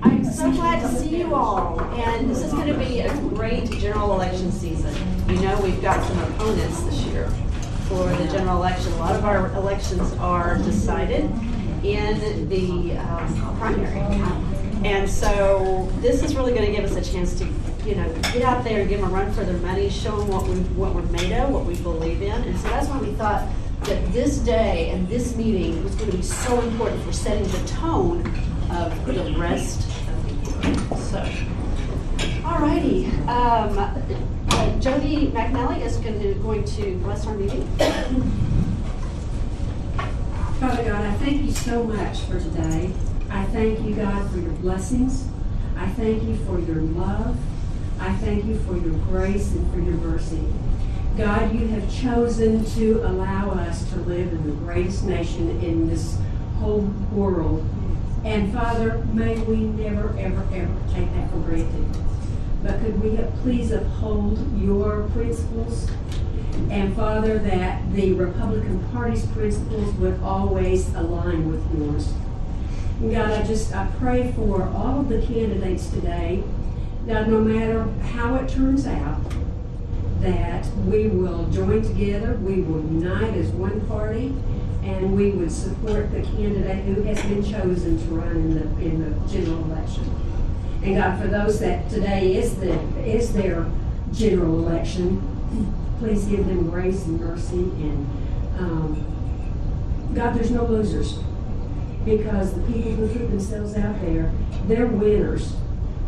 I'm so glad to see you all, and this is going to be a great general election season. You know, we've got some opponents this year for the general election. A lot of our elections are decided in the primary, and so this is really going to give us a chance to, you know, get out there and give them a run for their money, show them what we're made of, what we believe in, and so that's why we thought that this day and this meeting was going to be so important for setting the tone of the rest of the year. So, alrighty, Jody McNally is going to bless our meeting. Father God, I thank you so much for today. I thank you, God, for your blessings. I thank you for your love. I thank you for your grace and for your mercy. God, you have chosen to allow us to live in the greatest nation in this whole world. And Father, may we never, ever, ever take that for granted. But could we please uphold your principles? And Father, that the Republican Party's principles would always align with yours. And God, I pray for all of the candidates today, that no matter how it turns out, that we will join together, we will unite as one party, and we would support the candidate who has been chosen to run in the general election. And God, for those that today is their general election, please give them grace and mercy. And God, there's no losers, because the people who put themselves out there, they're winners.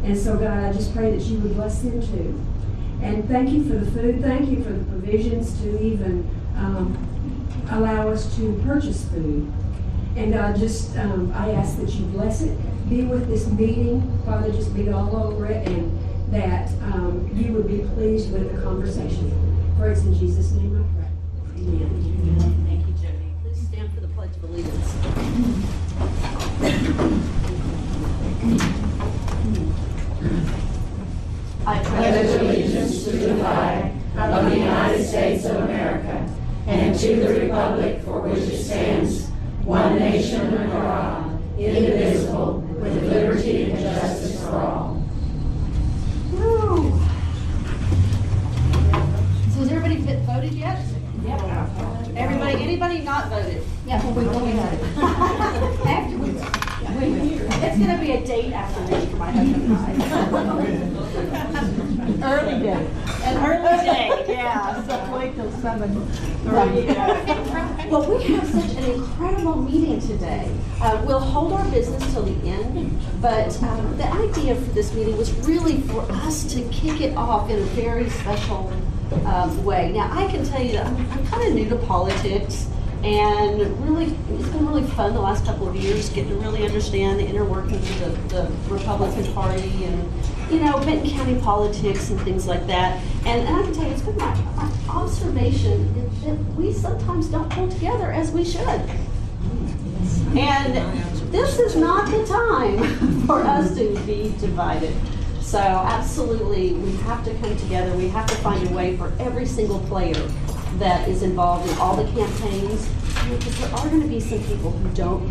And so God, I just pray that you would bless them too. And thank you for the food. Thank you for the provisions to even allow us to purchase food. And God, I ask that you bless it. Be with this meeting. Father, just be all over it, and that you would be pleased with the conversation. For it's in Jesus' name I pray. Amen. Thank you, Jody. Please stand for the Pledge of Allegiance. I pledge allegiance to the flag of the United States of America and to the republic for which it stands, one nation under God, indivisible, with liberty and justice for all. Woo. So has everybody voted yet? Yep. Anybody not voted? Yeah, we voted. Afterwards. It's going to be a date after me for my husband and I. Early day. An early day, yeah. So wait till 7. Well, we have such an incredible meeting today. We'll hold our business till the end, but the idea for this meeting was really for us to kick it off in a very special way. Now, I can tell you that I'm kind of new to politics, and really, it's been really fun the last couple of years getting to really understand the inner workings of the Republican Party and, you know, Benton County politics and things like that. And I can tell you, it's been my observation that we sometimes don't pull together as we should. And this is not the time for us to be divided. So absolutely, we have to come together. We have to find a way for every single player that is involved in all the campaigns, because there are going to be some people who don't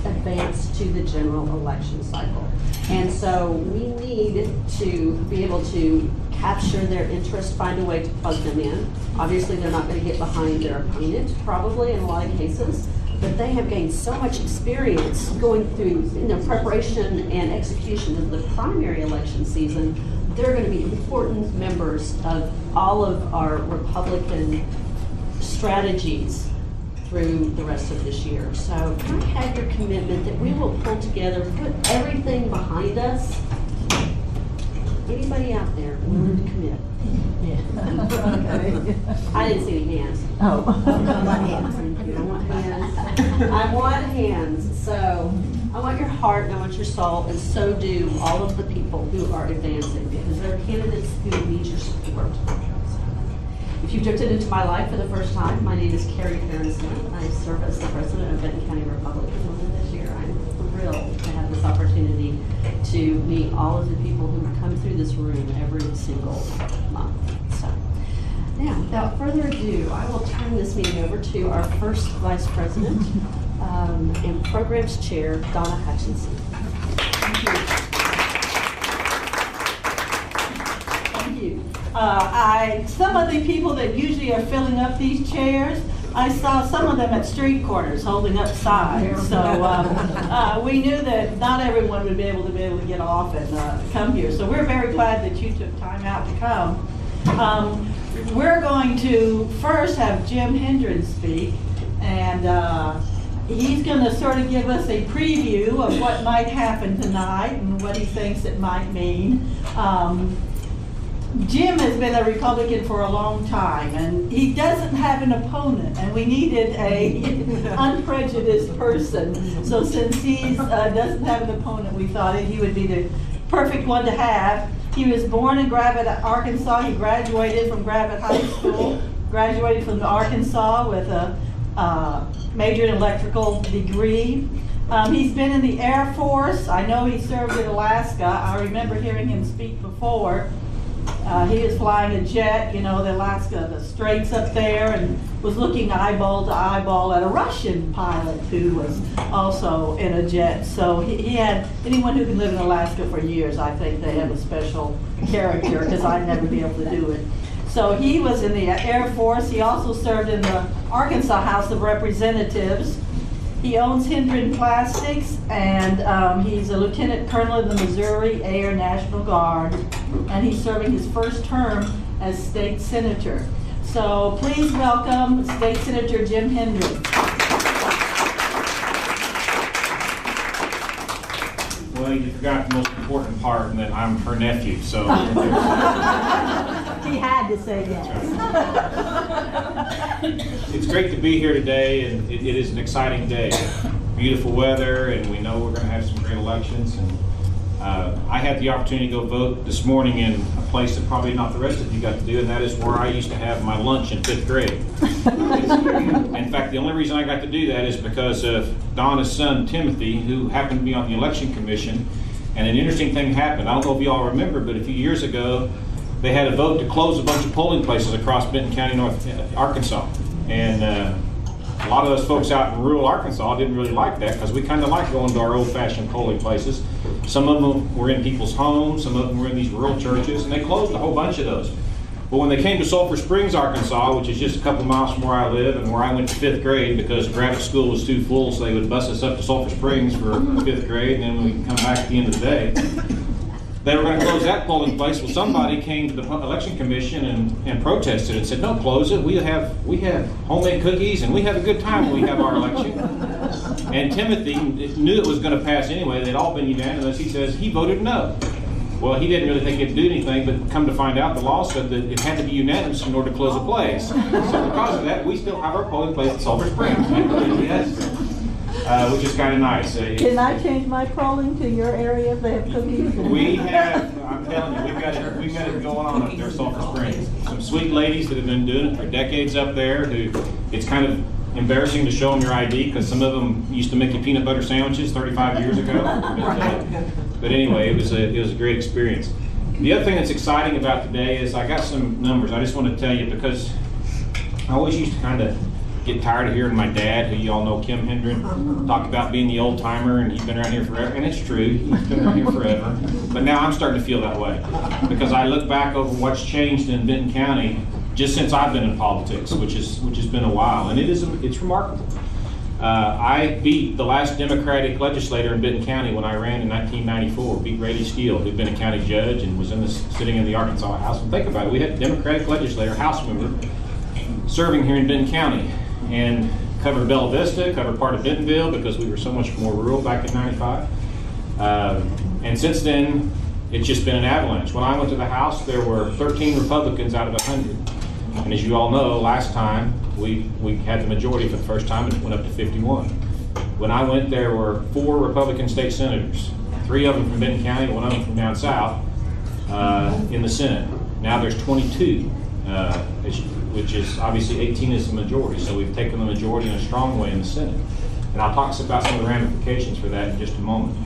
advance to the general election cycle. And so we need to be able to capture their interest, find a way to plug them in. Obviously, they're not going to get behind their opponent, probably, in a lot of cases, but they have gained so much experience going through, you know, preparation and execution of the primary election season. They're going to be important members of all of our Republican strategies through the rest of this year. So can I have your commitment that we will pull together, put everything behind us? Anybody out there willing to commit? Yeah. Okay. I didn't see any hands. Oh. I want hands. I want hands. So I want your heart and I want your soul, and so do all of the people who are advancing, because there are candidates who need your support. If you've drifted into my life for the first time, my name is Carrie Smith. I serve as the president of Benton County Republican Women this year. I'm thrilled to have this opportunity to meet all of the people who come through this room every single month. So, now, without further ado, I will turn this meeting over to our first vice president and programs chair, Donna Hutchinson. Thank you. Some of the people that usually are filling up these chairs, I saw some of them at street corners holding up signs. So we knew that not everyone would be able to get off and come here. So we're very glad that you took time out to come. We're going to first have Jim Hendren speak, and he's going to sort of give us a preview of what might happen tonight and what he thinks it might mean. Jim has been a Republican for a long time, and he doesn't have an opponent, and we needed a unprejudiced person. So since he doesn't have an opponent, we thought he would be the perfect one to have. He was born in Gravette, Arkansas. He graduated from Gravette High School, graduated from Arkansas with a major in electrical degree. He's been in the Air Force. I know he served in Alaska. I remember hearing him speak before. He was flying a jet, you know, the Alaska, the straits up there, and was looking eyeball to eyeball at a Russian pilot who was also in a jet. So he had, anyone who can live in Alaska for years, I think they have a special character, because I'd never be able to do it. So he was in the Air Force. He also served in the Arkansas House of Representatives. He owns Hendren Plastics, and he's a lieutenant colonel in the Missouri Air National Guard, and he's serving his first term as state senator. So please welcome State Senator Jim Hendren. Well, you forgot the most important part, and that I'm her nephew, so. He had to say yes. It's great to be here today, and it is an exciting day. Beautiful weather, and we know we're going to have some great elections. And I had the opportunity to go vote this morning in a place that probably not the rest of you got to do, and that is where I used to have my lunch in 5th grade. In fact, the only reason I got to do that is because of Donna's son, Timothy, who happened to be on the election commission. And an interesting thing happened. I don't know if you all remember, but a few years ago, they had a vote to close a bunch of polling places across Benton County, Arkansas. And a lot of those folks out in rural Arkansas didn't really like that, because we kind of like going to our old-fashioned polling places. Some of them were in people's homes, some of them were in these rural churches, and they closed a whole bunch of those. But when they came to Sulphur Springs, Arkansas, which is just a couple miles from where I live and where I went to 5th grade, because Gravette School was too full, so they would bus us up to Sulphur Springs for 5th grade, and then we come back at the end of the day. They were going to close that polling place. Well, somebody came to the election commission and protested and said, "Don't close it. We have homemade cookies, and we have a good time when we have our election." And Timothy knew it was going to pass anyway. They'd all been unanimous. He says he voted no. Well, he didn't really think it'd do anything, but come to find out, the law said that it had to be unanimous in order to close a place. So because of that, we still have our polling place at Sulphur Springs. Yes. Which is kind of nice. Can I change my polling to your area if they have cookies? We have, I'm telling you, we've got it going on up there, Sulphur Springs. Some sweet ladies that have been doing it for decades up there, who, it's kind of embarrassing to show them your ID, because some of them used to make you peanut butter sandwiches 35 years ago. But anyway, it was a great experience. The other thing that's exciting about today is I got some numbers. I just want to tell you, because I always used to kind of get tired of hearing my dad, who you all know, Kim Hendren, talk about being the old timer, and he's been around here forever, and it's true, he's been around here forever. But now I'm starting to feel that way, because I look back over what's changed in Benton County just since I've been in politics, which has been a while, and it's remarkable. I beat the last Democratic legislator in Benton County when I ran in 1994, beat Grady Steele, who'd been a county judge and was sitting in the Arkansas House. And think about it, we had a Democratic legislator, House member, serving here in Benton County, and covered Bella Vista, covered part of Bentonville, because we were so much more rural back in '95. And since then, it's just been an avalanche. When I went to the House, there were 13 Republicans out of 100. And as you all know, last time, we had the majority for the first time, and it went up to 51. When I went, there were 4 Republican state senators, 3 of them from Benton County, 1 of them from down south, in the Senate. Now there's 22. Which is obviously 18 is the majority, so we've taken the majority in a strong way in the Senate. And I'll talk about some of the ramifications for that in just a moment.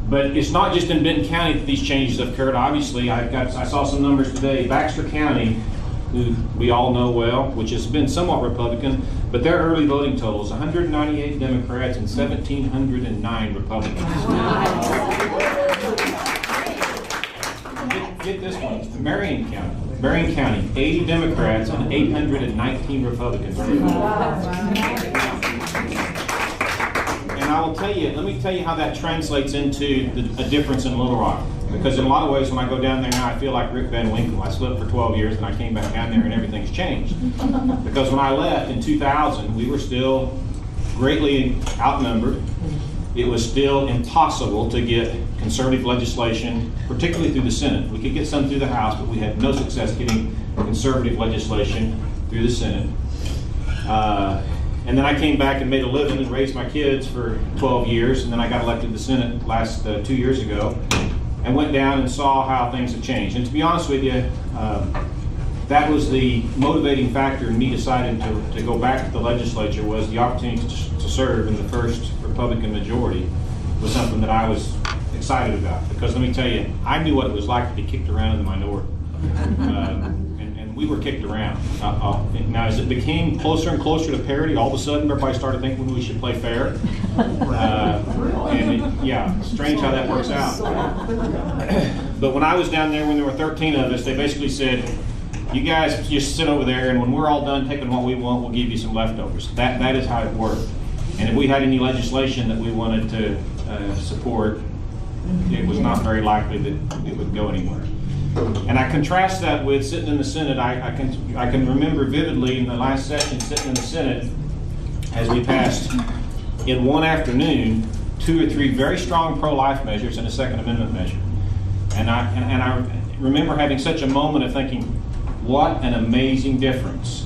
But it's not just in Benton County that these changes have occurred. Obviously, I saw some numbers today. Baxter County, who we all know well, which has been somewhat Republican, but their early voting total is 198 Democrats and 1,709 Republicans. Get this one, Marion County. Marion County, 80 Democrats and 819 Republicans. And I will tell you, let me tell you how that translates into a difference in Little Rock. Because in a lot of ways, when I go down there now, I feel like Rip Van Winkle. I slept for 12 years and I came back down there and everything's changed. Because when I left in 2000, we were still greatly outnumbered. It was still impossible to get conservative legislation, particularly through the Senate. We could get some through the House, but we had no success getting conservative legislation through the Senate. And then I came back and made a living and raised my kids for 12 years, and then I got elected to the Senate last 2 years ago, and went down and saw how things have changed. And to be honest with you, that was the motivating factor in me deciding to go back to the legislature, was the opportunity to serve in the first Republican majority was something that I was excited about. Because let me tell you, I knew what it was like to be kicked around in the minority. And we were kicked around. Now, as it became closer and closer to parity, all of a sudden everybody started thinking we should play fair. Yeah, strange how that works out. But when I was down there, when there were 13 of us, they basically said, you guys just sit over there, and when we're all done taking what we want, we'll give you some leftovers. That is how it worked. And if we had any legislation that we wanted to support, it was not very likely that it would go anywhere. And I contrast that with sitting in the Senate. I can remember vividly in the last session sitting in the Senate as we passed in one afternoon 2 or 3 very strong pro-life measures and a Second Amendment measure. And I remember having such a moment of thinking, what an amazing difference.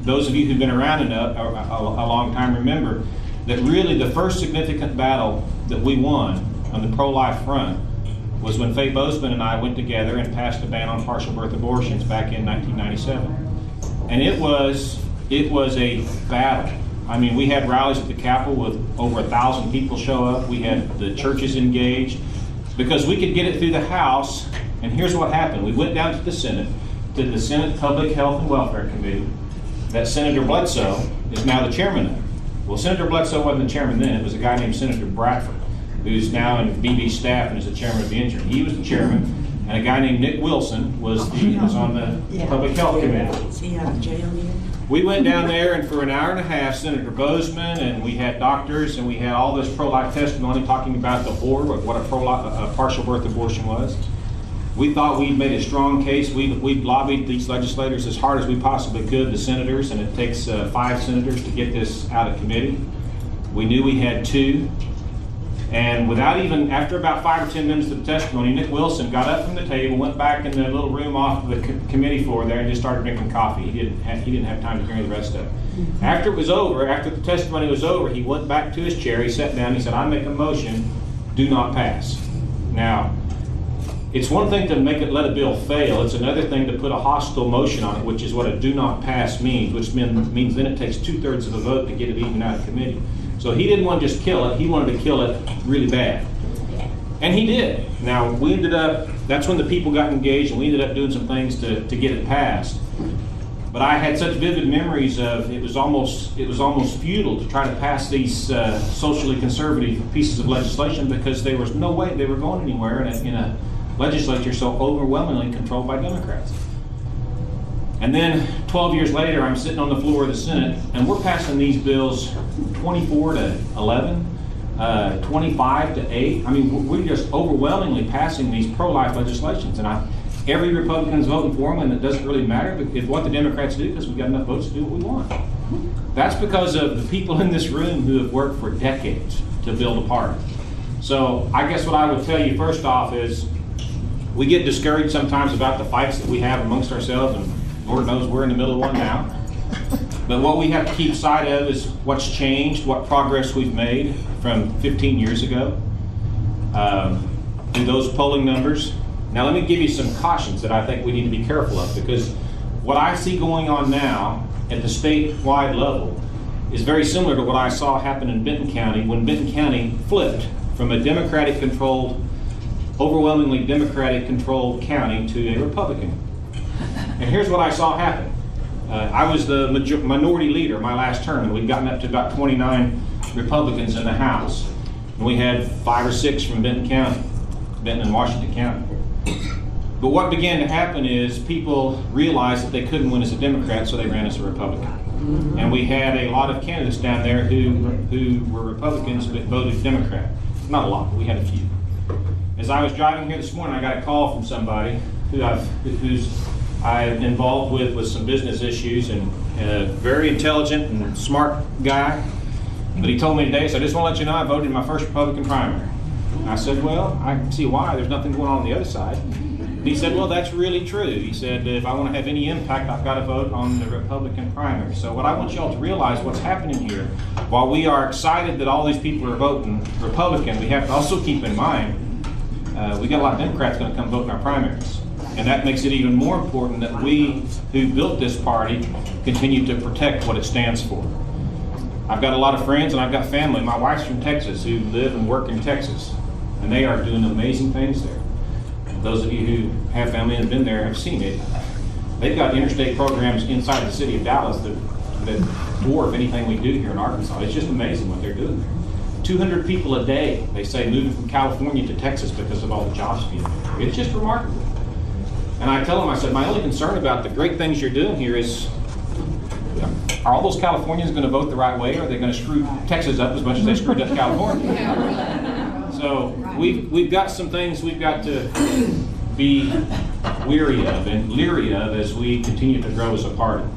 Those of you who've been around a long time remember that really the first significant battle that we won on the pro-life front was when Faye Bozeman and I went together and passed a ban on partial birth abortions back in 1997. And it was a battle. I mean, we had rallies at the Capitol with over 1,000 people show up. We had the churches engaged because we could get it through the House. And here's what happened. We went down to the Senate Public Health and Welfare Committee that Senator Bledsoe is now the chairman of. Well, Senator Bledsoe wasn't the chairman then. It was a guy named Senator Bradford, who's now in BB's staff and is the chairman of the interim. He was the chairman, and a guy named Nick Wilson was on the Public Health Committee. Is he out of jail yet? We went down there, and for an hour and a half, Senator Bozeman, and we had doctors, and we had all this pro-life testimony talking about the horror of what a partial birth abortion was. We thought we'd made a strong case. We'd lobbied these legislators as hard as we possibly could, the senators, and it takes 5 senators to get this out of committee. We knew we had 2. And after about 5 or 10 minutes of the testimony, Nick Wilson got up from the table, went back in the little room off the committee floor there, and just started drinking coffee. He didn't have time to drink the rest of it. After it was over, after the testimony was over, he went back to his chair, he sat down, he said, I make a motion, do not pass. Now, it's one thing to let a bill fail. It's another thing to put a hostile motion on it, which is what a do not pass means, which means then it takes 2/3 of the vote to get it even out of committee. So he didn't want to just kill it, he wanted to kill it really bad. And he did. Now, that's when the people got engaged, and we ended up doing some things to get it passed. But I had such vivid memories of it was almost futile to try to pass these socially conservative pieces of legislation because there was no way they were going anywhere in a legislature so overwhelmingly controlled by Democrats. And then 12 years later, I'm sitting on the floor of the Senate, and we're passing these bills 24-11, 25-8. I mean, we're just overwhelmingly passing these pro-life legislations. And every Republican is voting for them, and it doesn't really matter what the Democrats do because we've got enough votes to do what we want. That's because of the people in this room who have worked for decades to build a party. So I guess what I would tell you first off is we get discouraged sometimes about the fights that we have amongst ourselves, and Lord knows we're in the middle of one now. But what we have to keep sight of is what's changed, what progress we've made from 15 years ago. And those polling numbers. Now let me give you some cautions that I think we need to be careful of, because what I see going on now at the statewide level is very similar to what I saw happen in Benton County when Benton County flipped from a overwhelmingly Democratic-controlled county to a Republican. And here's what I saw happen. I was the minority leader my last term, and we'd gotten up to about 29 Republicans in the House. And we had 5 or 6 from Benton County, Benton and Washington County. But what began to happen is people realized that they couldn't win as a Democrat, so they ran as a Republican. And we had a lot of candidates down there who were Republicans but voted Democrat. Not a lot, but we had a few. As I was driving here this morning, I got a call from somebody who's I'm involved with some business issues, and a very intelligent and smart guy. But he told me today, so I just want to let you know I voted in my first Republican primary. And I said, well, I can see why. There's nothing going on the other side. And he said, well, that's really true. He said, if I want to have any impact, I've got to vote on the Republican primary. So what I want you all to realize what's happening here, while we are excited that all these people are voting Republican, we have to also keep in mind, we got a lot of Democrats going to come vote in our primaries. And that makes it even more important that we who built this party continue to protect what it stands for. I've got a lot of friends and I've got family. My wife's from Texas who live and work in Texas. And they are doing amazing things there. Those of you who have family and have been there have seen it. They've got interstate programs inside the city of Dallas that dwarf anything we do here in Arkansas. It's just amazing what they're doing there. 200 people a day, they say, moving from California to Texas because of all the jobs being there. It's just remarkable. And I tell them, I said, my only concern about the great things you're doing here is, are all those Californians going to vote the right way, or are they going to screw Texas up as much as they screwed up California? So we've got some things we've got to be weary of and leery of as we continue to grow as a party.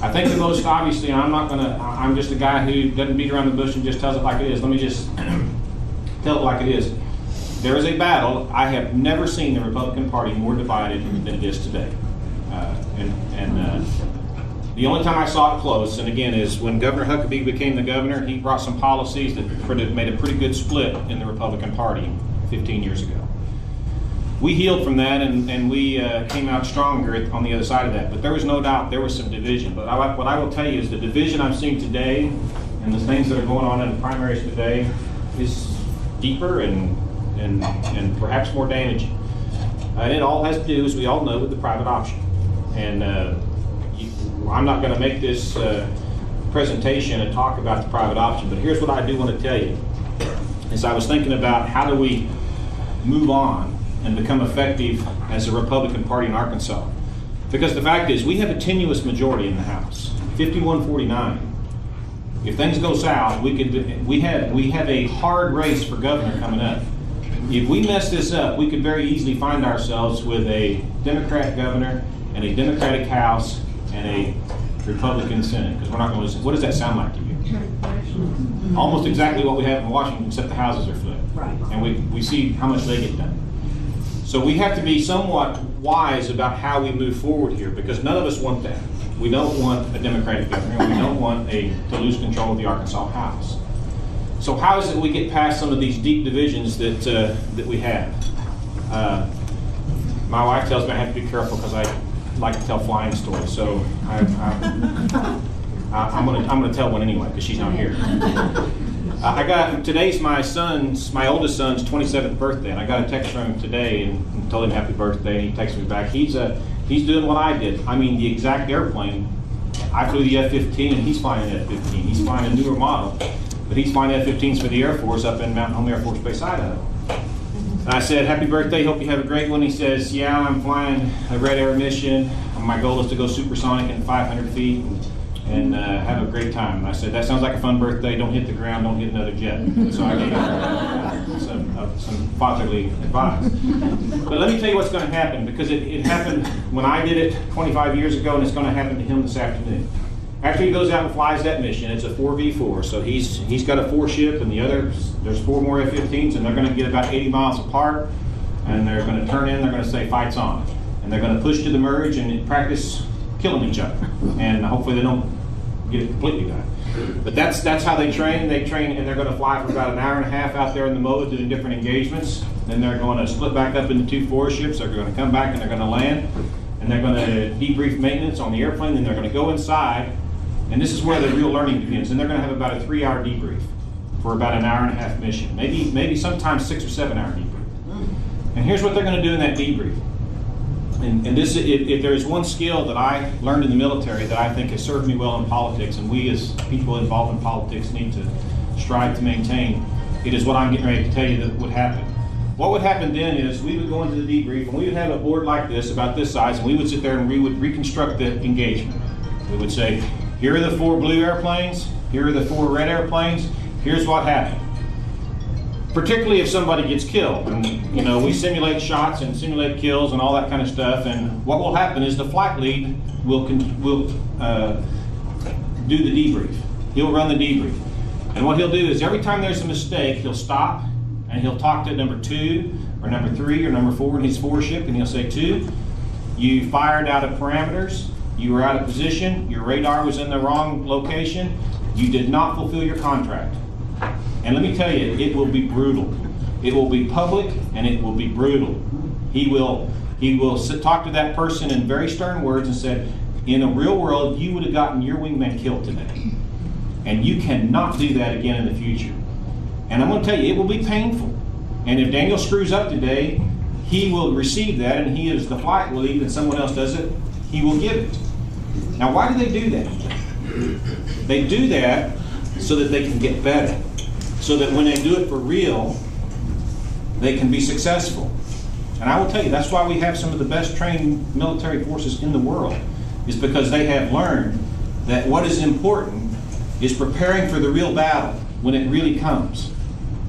I think the most obviously, I'm just a guy who doesn't beat around the bush and just tells it like it is. Let me just tell it like it is. There is a battle. I have never seen the Republican Party more divided than it is today. The only time I saw it close, and again, is when Governor Huckabee became the governor. He brought some policies that made a pretty good split in the Republican Party 15 years ago. We healed from that, and we came out stronger on the other side of that. But there was no doubt there was some division. But what I will tell you is the division I'm seeing today and the things that are going on in the primaries today is deeper and perhaps more damaging. And it all has to do, as we all know, with the private option. And I'm not going to make this presentation and talk about the private option, but here's what I do want to tell you. As I was thinking about how do we move on and become effective as a Republican Party in Arkansas. Because the fact is, we have a tenuous majority in the House, 51-49. If things go south, we have a hard race for governor coming up. If we mess this up, we could very easily find ourselves with a Democrat governor and a Democratic House and a Republican Senate, because we're not going to listen. What does that sound like to you? Almost exactly what we have in Washington, except the houses are flipped. Right. And we see how much they get done. So we have to be somewhat wise about how we move forward here, because none of us want that. We don't want a Democratic governor, and we don't want to lose control of the Arkansas House. So how is it we get past some of these deep divisions that we have? My wife tells me I have to be careful because I like to tell flying stories, so I'm going to tell one anyway because she's not here. Today's my oldest son's 27th birthday, and I got a text from him today and told him happy birthday, and he texted me back. He's doing what I did. I mean, the exact airplane. I flew the F-15, and he's flying an F-15. He's flying a newer model, but he's flying F-15s for the Air Force up in Mountain Home Air Force Base, Idaho. And I said, happy birthday, hope you have a great one. He says, yeah, I'm flying a Red Air mission. My goal is to go supersonic in 500 feet and have a great time. And I said, that sounds like a fun birthday. Don't hit the ground, don't hit another jet. So I gave him some fatherly advice. But let me tell you what's going to happen, because it happened when I did it 25 years ago, and it's going to happen to him this afternoon. After he goes out and flies that mission, it's a 4v4. So he's got a 4-ship, and there's 4 more F-15s, and they're going to get about 80 miles apart, and they're going to turn in, they're going to say, fight's on. And they're going to push to the merge and practice killing each other. And hopefully they don't get it completely done. But that's how they train. They train, and they're going to fly for about an hour and a half out there in the MOA doing different engagements. Then they're going to split back up into 2 4-ships. They're going to come back and they're going to land. And they're going to debrief maintenance on the airplane. Then they're going to go inside. And this is where the real learning begins. And they're going to have about a 3-hour debrief for about an hour and a half mission. Maybe sometimes 6 or 7 hour debrief. And here's what they're going to do in that debrief. And this, if there is one skill that I learned in the military that I think has served me well in politics, and we as people involved in politics need to strive to maintain, it is what I'm getting ready to tell you that would happen. what would happen then is we would go into the debrief and we would have a board like this, about this size, and we would sit there and we would reconstruct the engagement. We would say, here are the 4 blue airplanes, here are the 4 red airplanes, here's what happened. Particularly if somebody gets killed. And, you know, we simulate shots and simulate kills and all that kind of stuff, and what will happen is the flight lead will do the debrief. He'll run the debrief. And what he'll do is every time there's a mistake, he'll stop and he'll talk to number 2 or number 3 or number 4 in his 4 ship, and he'll say, 2, you fired out of parameters, you were out of position, your radar was in the wrong location, you did not fulfill your contract. And let me tell you, it will be brutal. It will be public and it will be brutal. He will talk to that person in very stern words and said, in a real world, you would have gotten your wingman killed today. And you cannot do that again in the future. And I'm going to tell you, it will be painful. And if Daniel screws up today, he will receive that, and he is the flight lead and someone else does it, he will give it. Now, why do they do that? They do that so that they can get better. So that when they do it for real, they can be successful. And I will tell you, that's why we have some of the best trained military forces in the world, is because they have learned that what is important is preparing for the real battle when it really comes.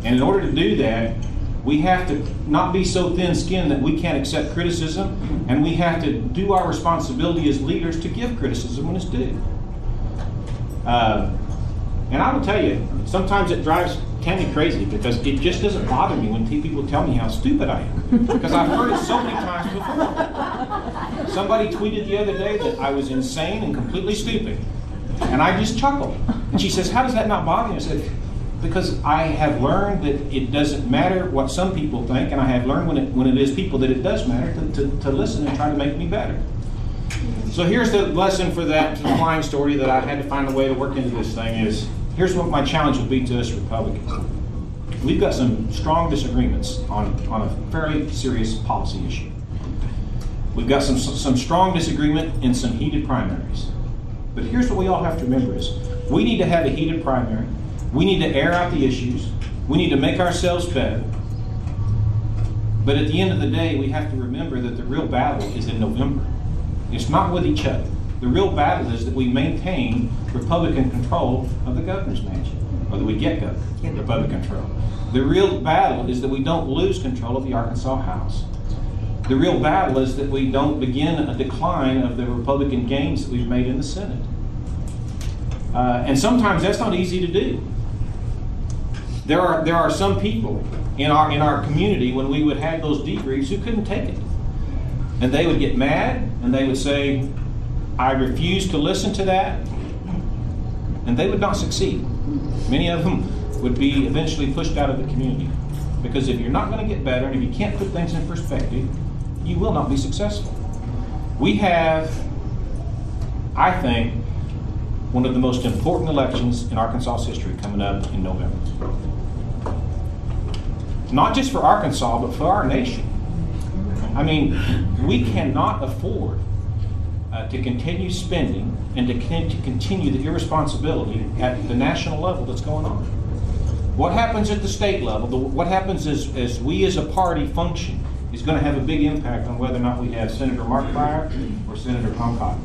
And in order to do that, we have to not be so thin-skinned that we can't accept criticism, and we have to do our responsibility as leaders to give criticism when it's due. And I will tell you, sometimes it drives Tammy crazy, because it just doesn't bother me when people tell me how stupid I am, because I've heard it so many times before. Somebody tweeted the other day that I was insane and completely stupid, and I just chuckled. And she says, how does that not bother me? I said, because I have learned that it doesn't matter what some people think, and I have learned when it is people that it does matter to listen and try to make me better. So here's the lesson for that flying story that I had to find a way to work into this thing is, here's what my challenge will be to us Republicans. We've got some strong disagreements on a fairly serious policy issue. We've got some strong disagreement in some heated primaries. But here's what we all have to remember is, we need to have a heated primary. We need to air out the issues. We need to make ourselves better. But at the end of the day, we have to remember that the real battle is in November. It's not with each other. The real battle is that we maintain Republican control of the governor's mansion, or that we get Republican control. The real battle is that we don't lose control of the Arkansas House. The real battle is that we don't begin a decline of the Republican gains that we've made in the Senate. And sometimes that's not easy to do. There are some people in our community, when we would have those debriefs, who couldn't take it. And they would get mad, and they would say, I refuse to listen to that, and they would not succeed. Many of them would be eventually pushed out of the community. Because if you're not going to get better, and if you can't put things in perspective, you will not be successful. We have, I think, one of the most important elections in Arkansas history coming up in November. Not just for Arkansas, but for our nation. I mean, we cannot afford to continue spending and to continue the irresponsibility at the national level that's going on. What happens at the state level, what happens as we as a party function, is going to have a big impact on whether or not we have Senator Mark Pryor or Senator Tom Cotton.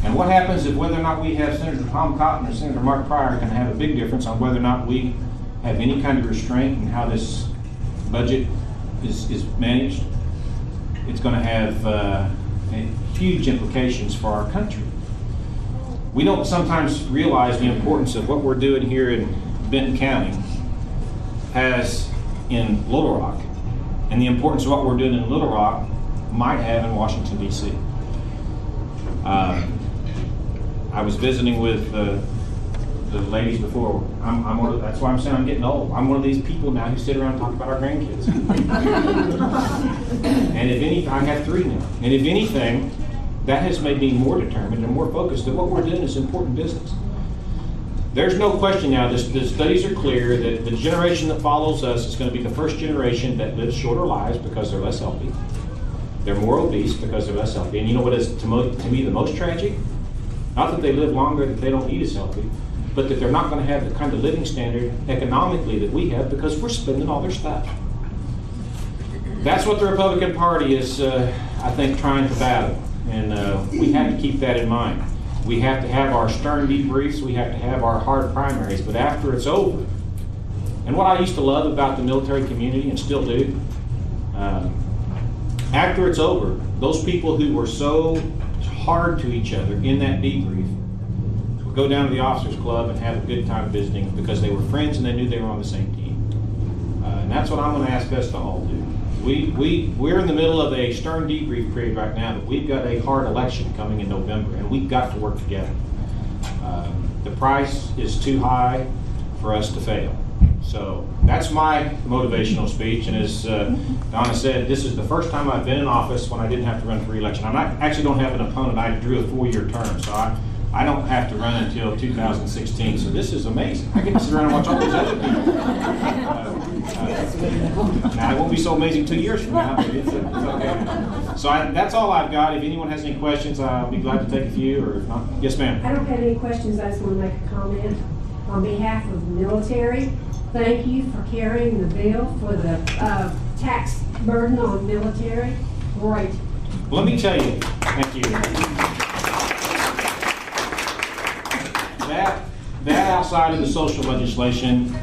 And what happens if whether or not we have Senator Tom Cotton or Senator Mark Pryor can have a big difference on whether or not we have any kind of restraint in how this budget is managed. It's going to have huge implications for our country. We don't sometimes realize the importance of what we're doing here in Benton County has in Little Rock, and the importance of what we're doing in Little Rock might have in Washington, D.C. I was visiting with the ladies before. That's why I'm saying I'm getting old. I'm one of these people now who sit around and talk about our grandkids. And if anything, I have 3 now. And if anything, that has made me more determined and more focused that what we're doing is important business. There's no question now, the studies are clear that the generation that follows us is going to be the first generation that lives shorter lives because they're less healthy. They're more obese because they're less healthy. And you know what is, to me, the most tragic? Not that they live longer, that they don't eat as healthy, but that they're not going to have the kind of living standard economically that we have because we're spending all their stuff. That's what the Republican Party is, I think, trying to battle, and we have to keep that in mind. We have to have our stern debriefs, we have to have our hard primaries, but after it's over, and what I used to love about the military community, and still do, after it's over, those people who were so hard to each other in that debrief will go down to the officers club and have a good time visiting because they were friends and they knew they were on the same team. And that's what I'm going to ask us to all do. We're in the middle of a stern debrief period right now, but we've got a hard election coming in November, and we've got to work together. The price is too high for us to fail. So that's my motivational speech, and as Donna said, this is the first time I've been in office when I didn't have to run for re-election. Actually don't have an opponent. I drew a 4-year term, so I don't have to run until 2016, so this is amazing. I get to sit around and watch all these other people. Now, it won't be so amazing 2 years from now, but it's okay. So that's all I've got. If anyone has any questions, I'll be glad to take a few, or if not, yes, ma'am. I don't have any questions. I just want to make a comment. On behalf of the military, thank you for carrying the bill for the tax burden on military. Great. Well, let me tell you, thank you. That outside of the social legislation,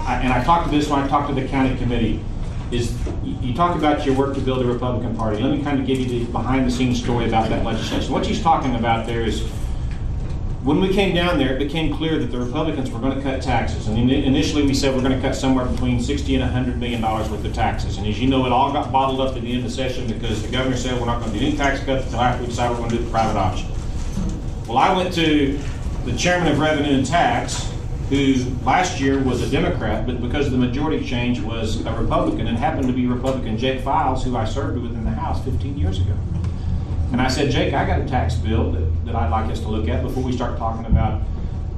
and I talked to this when I talked to the county committee, is you talk about your work to build a Republican Party. Let me kind of give you the behind-the-scenes story about that legislation. What she's talking about there is, when we came down there, it became clear that the Republicans were going to cut taxes. And initially we said we're going to cut somewhere between $60 and $100 million worth of taxes. And as you know, it all got bottled up at the end of the session because the governor said we're not going to do any tax cuts until after we decide we're going to do the private option. Well, I went to the chairman of Revenue and Tax, who last year was a Democrat, but because of the majority change was a Republican, and happened to be Republican Jake Files, who I served with in the House 15 years ago. And I said, Jake, I got a tax bill that I'd like us to look at before we start talking about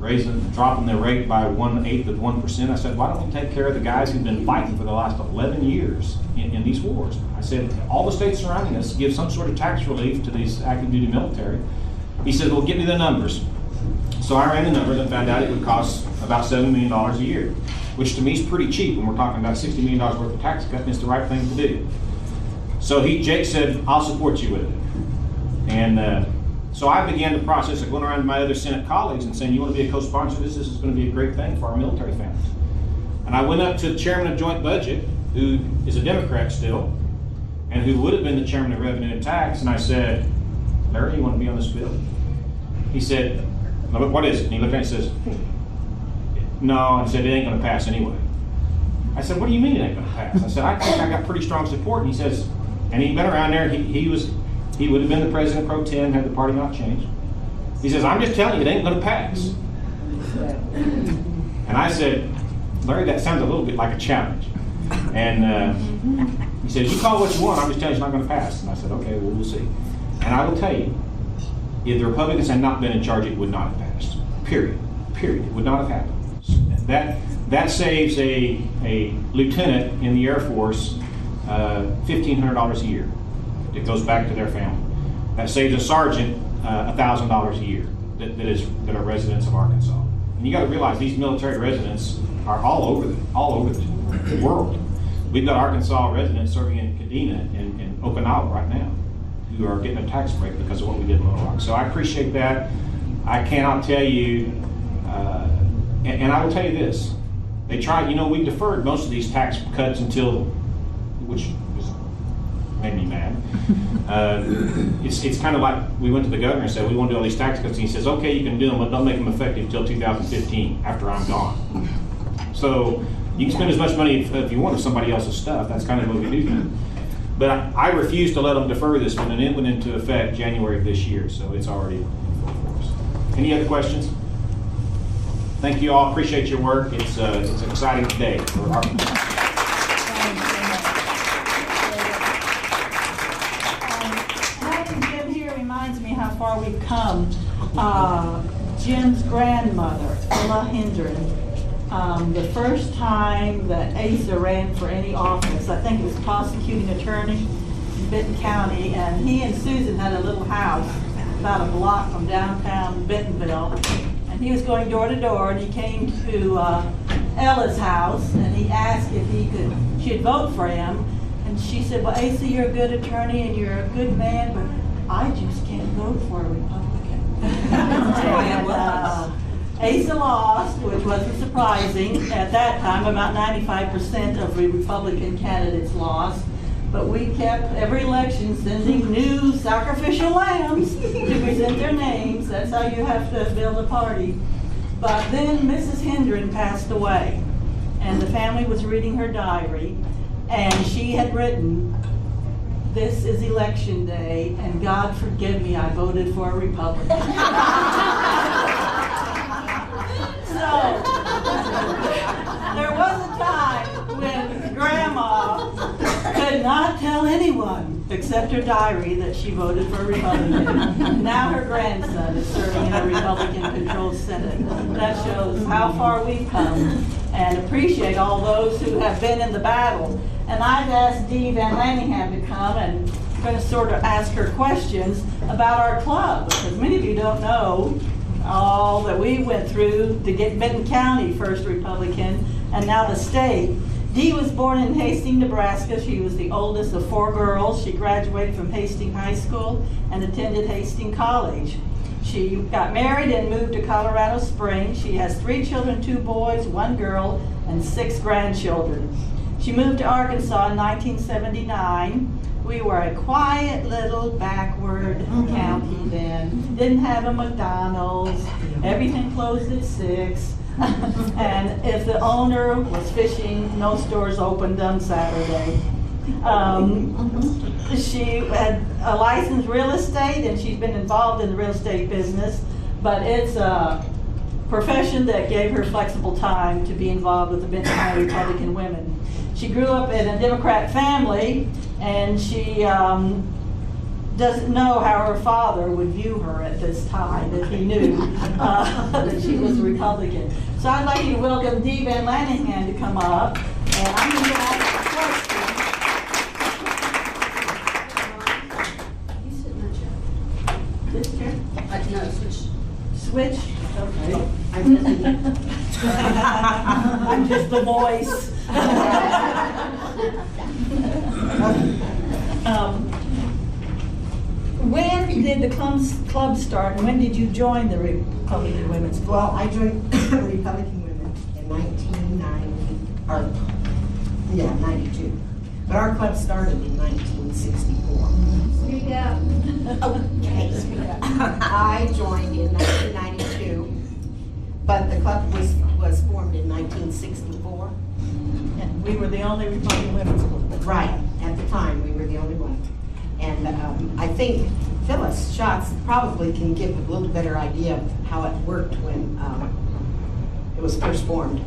dropping the rate by 1/8 of 1%. I said, why don't we take care of the guys who've been fighting for the last 11 years in these wars? I said, all the states surrounding us give some sort of tax relief to these active duty military. He said, well, give me the numbers. So I ran the numbers and found out it would cost about $7 million a year, which to me is pretty cheap when we're talking about $60 million worth of tax cut, and it's the right thing to do. So Jake said, I'll support you with it. And so I began the process of going around to my other Senate colleagues and saying, you want to be a co-sponsor of this? This is going to be a great thing for our military families. And I went up to the chairman of Joint Budget, who is a Democrat still, and who would have been the chairman of Revenue and Tax, and I said, Larry, you want to be on this bill? He said, no, what is it? And he looked at me and says, no, and said, it ain't going to pass anyway. I said, what do you mean it ain't going to pass? I said, I think I got pretty strong support. And he says, and he'd been around there, he would have been the president pro tem had the party not changed. He says, I'm just telling you, it ain't going to pass. And I said, Larry, that sounds a little bit like a challenge. And he says, you call what you want, I'm just telling you it's not going to pass. And I said, okay, well, we'll see. And I will tell you, if the Republicans had not been in charge, it would not have passed. Period. Period. It would not have happened. That saves a lieutenant in the Air Force $1,500 a year. It goes back to their family. That saves a sergeant $1,000 a year that are residents of Arkansas. And you got to realize these military residents are all over the world. We've got Arkansas residents serving in Kadena and Okinawa right now, who are getting a tax break because of what we did in Little Rock. So I appreciate that. I cannot tell you, and I will tell you this, they tried, we deferred most of these tax cuts until, which made me mad. It's kind of like we went to the governor and said, we want to do all these tax cuts, and he says, okay, you can do them, but don't make them effective until 2015, after I'm gone. So you can spend as much money if you want of somebody else's stuff. That's kind of what we do. But I refuse to let them defer this one, and it went into effect January of this year, so it's already in full force. Any other questions? Thank you all. Appreciate your work. It's an exciting day for our Having Jim here reminds me how far we've come. Jim's grandmother, Hendren, the first time that Asa ran for any office, I think it was prosecuting attorney in Benton County, and he and Susan had a little house about a block from downtown Bentonville, and And he was going door to door, and he came to Ella's house, and he asked if she'd vote for him. And she said, well, Asa, you're a good attorney and you're a good man, but I just can't vote for a Republican. And Asa lost, which wasn't surprising. At that time, about 95% of the Republican candidates lost. But we kept every election sending new sacrificial lambs to present their names. That's how you have to build a party. But then Mrs. Hendren passed away, and the family was reading her diary, and she had written, "This is election day, and God forgive me, I voted for a Republican." So, there was a time when Grandma could not tell anyone except her diary that she voted for a Republican. Now her grandson is serving in a Republican-controlled Senate. That shows how far we've come, and appreciate all those who have been in the battle. And I've asked Dee VanLaningham to come, and I'm going to sort of ask her questions about our club, because many of you don't know all that we went through to get Benton County first Republican, and now the state. Dee was born in Hastings, Nebraska. She was the oldest of 4 girls. She graduated from Hastings High School and attended Hastings College. She got married and moved to Colorado Springs. She has 3 children, 2 boys, 1 girl, and 6 grandchildren. She moved to Arkansas in 1979. We were a quiet little backward county then. Didn't have a McDonald's. Everything closed at 6. And if the owner was fishing, no stores opened on Saturday. She had a licensed real estate, and she's been involved in the real estate business, but it's a profession that gave her flexible time to be involved with the Benton County Republican Women. She grew up in a Democrat family, and she doesn't know how her father would view her at this time if he knew that she was a Republican. So I'd like you to welcome Dee VanLaningham to come up, and I'm going to ask a question. You sit in that chair. This chair? No, switch. Switch? Okay. I'm I'm just the voice. When did the club start, and when did you join the Republican Women's Club? Well, I joined Republican Women in 92. But our club started in 1964. Speak up. Okay. I joined in 1992, but the club was formed in 1964. And we were the only Republican Women's Club. Right, at the time, we were the only one. And I think Phyllis Schatz probably can give a little better idea of how it worked when it was first formed. You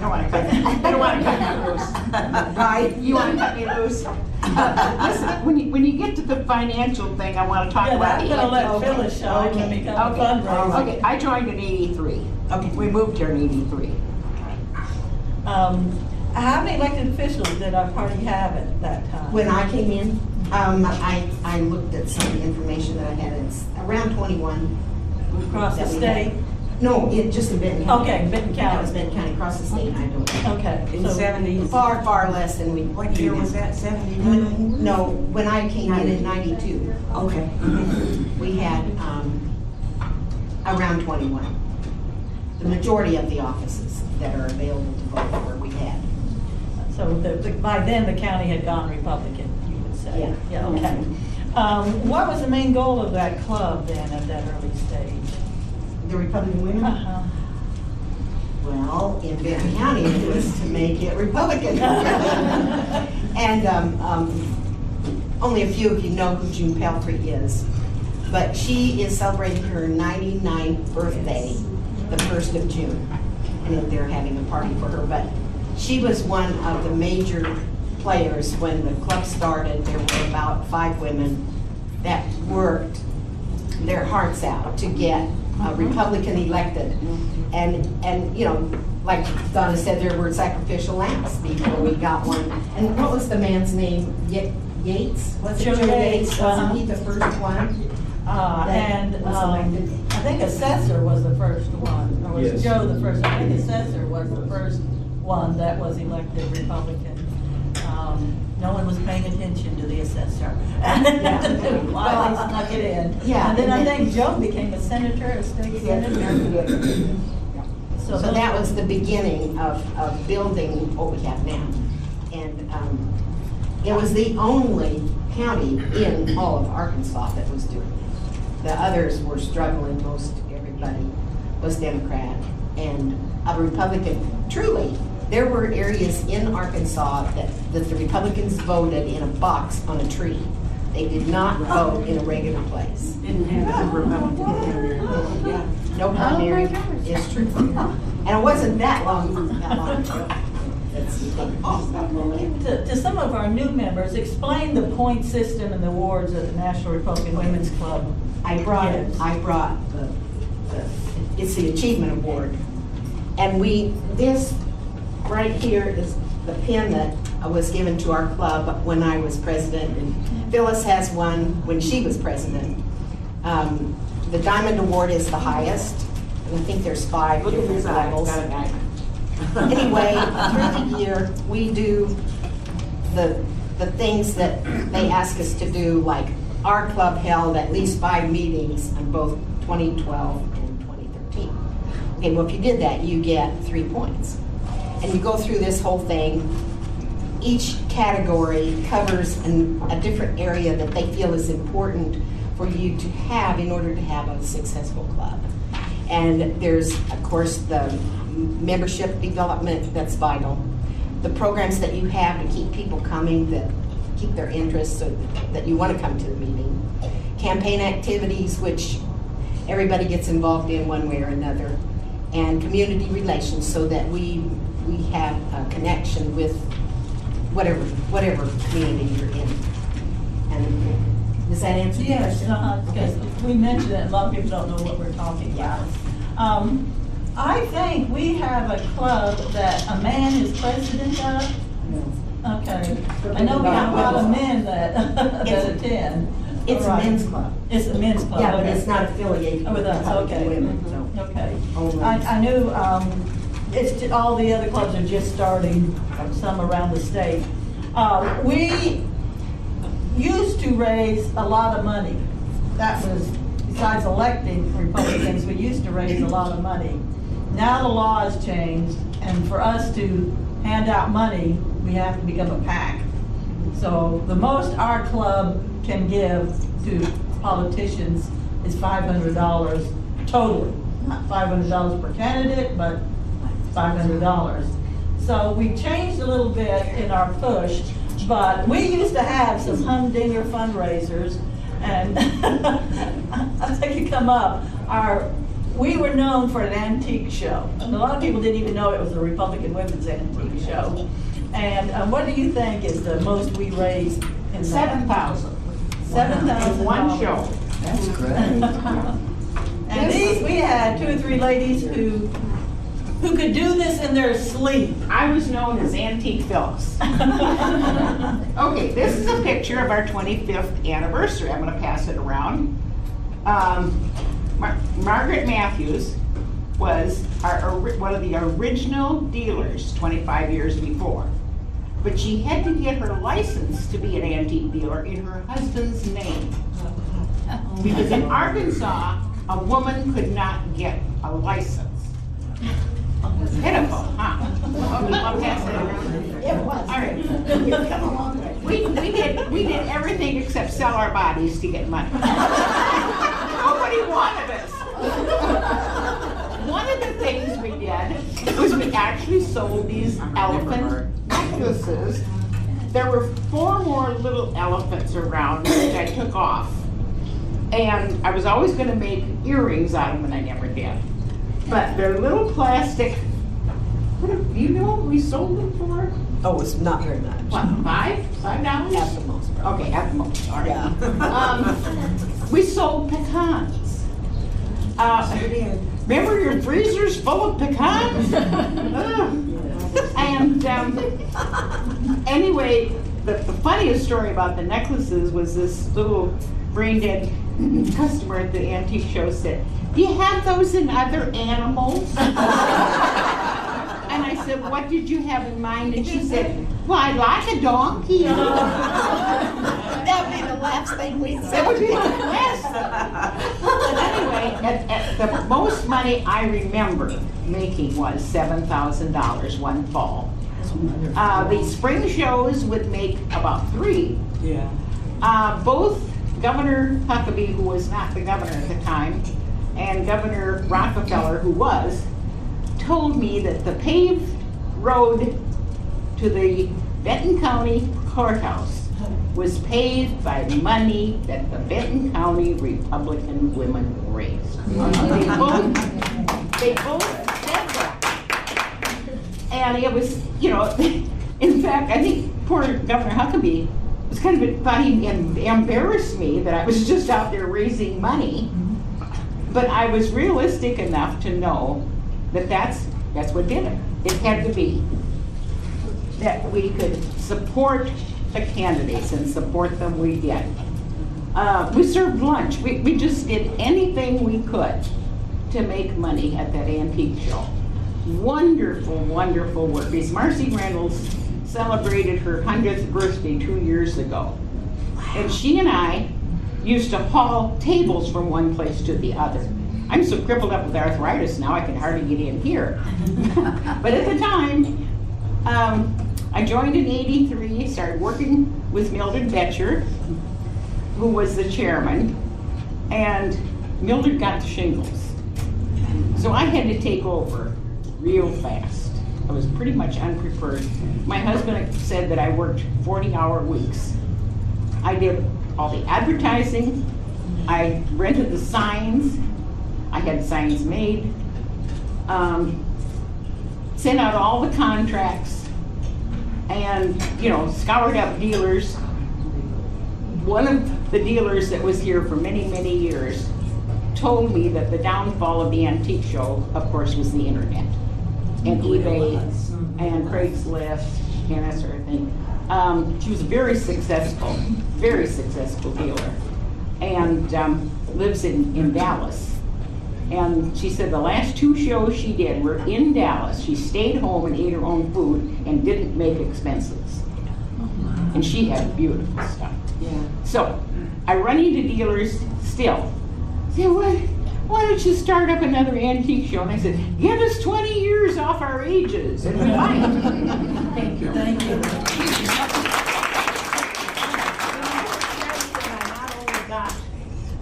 don't want to cut me loose. Right? You want to cut me loose? Listen, when you get to the financial thing, I want to talk Yeah, about I'm the gonna let okay. Phyllis show when we become a fundraiser. Okay, I joined in '83. Okay. We moved here in '83. How many elected officials did our party have at that time? When I came in, I looked at some of the information that I had. It's around 21. Across the that we state? had. No, just in Benton County. Okay, Benton That was County. Benton County, across the state, I don't know. Okay. In so- 70s. Far, far less than we. What year was that, 79? No, when I came in 92, Okay. we had around 21. The majority of the offices that are available to vote for, we had. So by then, the county had gone Republican, you would say? Yeah. Yeah, okay. What was the main goal of that club then at that early stage? The Republican Women? Uh-huh. Well, in Benton County, it was to make it Republican. And only a few of you know who June Pelfrey is. But she is celebrating her 99th birthday, the 1st of June. And they're having a party for her. But she was one of the major players when the club started. There were about 5 women that worked their hearts out to get a Republican elected. And you know, like Donna said, there were sacrificial lambs before we got one. And what was the man's name? Yates? Was it Joe Joe Yates, Yates? Wasn't he the first one? And was elected? think assessor was the first one, or was Yes. Joe the first? I think assessor was the first one that was elected Republican. No one was paying attention to the assessor. Quietly snuck it in. Yeah, And then I and think Joe became a senator, a state senator. So that was the beginning of building what we have now. And it was the only county in all of Arkansas that was doing it. The others were struggling. Most everybody was Democrat and a Republican. Truly, there were areas in Arkansas that the Republicans voted in a box on a tree. They did not vote in a regular place. Didn't have a Republican primary. Yeah, no primary is true. And it wasn't that long ago. To some of our new members, explain the point system and the awards of the National Republican Women's Club. I brought it's the Achievement Award. And this right here is the pin that was given to our club when I was president. And Phyllis has one when she was president. The Diamond Award is the highest. And I think there's 5 different levels. Anyway, through the year, we do the things that they ask us to do, like our club held at least 5 meetings in both 2012 and 2013. Okay, well, if you did that, you get 3 points. And you go through this whole thing. Each category covers a different area that they feel is important for you to have in order to have a successful club. And there's, of course, the membership development that's vital. The programs that you have to keep people coming, that keep their interest so that you want to come to the meeting. Campaign activities, which everybody gets involved in one way or another. And community relations, so that we have a connection with whatever community you're in. And does that answer your Yes, question? because we mentioned it, a lot of people don't know what we're talking about. I think we have a club that a man is president of. Okay. I know we have a lot of men that attend. It's a Right. men's club. It's a men's club. Yeah, but okay. it's not affiliated Oh, with with us, Republican okay. Women, so. Okay. Only. I knew, all the other clubs are just starting, some around the state. We used to raise a lot of money. That was, besides electing Republicans, we used to raise a lot of money. Now the law has changed, and for us to hand out money, we have to become a PAC. So the most our club can give to politicians is $500 totally. Not $500 per candidate, but $500. So we changed a little bit in our push, but we used to have some humdinger fundraisers, and I think you come up, we were known for an antique show. And a lot of people didn't even know it was a Republican Women's Antique Show. And what do you think is the most we raised in that? $7,000. $7,000. One show. That's great. And we had 2 or 3 ladies who could do this in their sleep. I was known as Antique Phyllis. Okay, this is a picture of our 25th anniversary. I'm going to pass it around. Margaret Matthews was one of the original dealers 25 years before. But she had to get her license to be an antique dealer in her husband's name. Because in Arkansas, a woman could not get a license. Pitiful, huh? I'll pass it around. It was. All right. We did everything except sell our bodies to get money. Nobody wanted us. One of the things we did was we actually sold these elephant necklaces. There were 4 more little elephants around which I took off. And I was always going to make earrings out of them, and I never did. But they're little plastic. Do you know what we sold them for? Oh, it's not very much. What, $5? $5? At the most, probably. Okay, at the most, all right. Yeah. We sold pecans. Remember your freezers full of pecans? And anyway, the funniest story about the necklaces was this little brain dead customer at the antique show said, "Do you have those in other animals?" And I said, "What did you have in mind?" And she said, "Well, I like a donkey." That would be the last thing we That said. would be the last. But anyway, at the most money I remember making was $7,000 one fall. The spring shows would make about 3. Yeah. Both Governor Huckabee, who was not the governor at the time, and Governor Rockefeller, who was, told me that the paved road to the Benton County courthouse was paved by money that the Benton County Republican Women raised. They both said that. And it was, you know, in fact, I think poor Governor Huckabee was kind of thought he embarrassed me that I was just out there raising money. But I was realistic enough to know that that's what did it. It had to be that we could support the candidates and support them we did. We served lunch. We just did anything we could to make money at that antique show. Wonderful, wonderful work. Because Marcy Reynolds celebrated her 100th birthday 2 years ago. And she and I used to haul tables from one place to the other. I'm so crippled up with arthritis now I can hardly get in here. But at the time, I joined in '83, started working with Mildred Betcher, who was the chairman, and Mildred got the shingles. So I had to take over real fast. I was pretty much unprepared. My husband said that I worked 40-hour weeks. I did all the advertising, I rented the signs, I had signs made, sent out all the contracts, and, you know, scoured up dealers. One of the dealers that was here for many, many years told me that the downfall of the antique show, of course, was the internet and eBay and Craigslist and that sort of thing. She was a very successful dealer, and lives in Dallas. And she said the last 2 shows she did were in Dallas. She stayed home and ate her own food and didn't make expenses. And she had beautiful stuff. Yeah. So I run into dealers still. Say, why don't you start up another antique show? And I said, give us 20 years off our ages, and we might. Thank you. Thank you.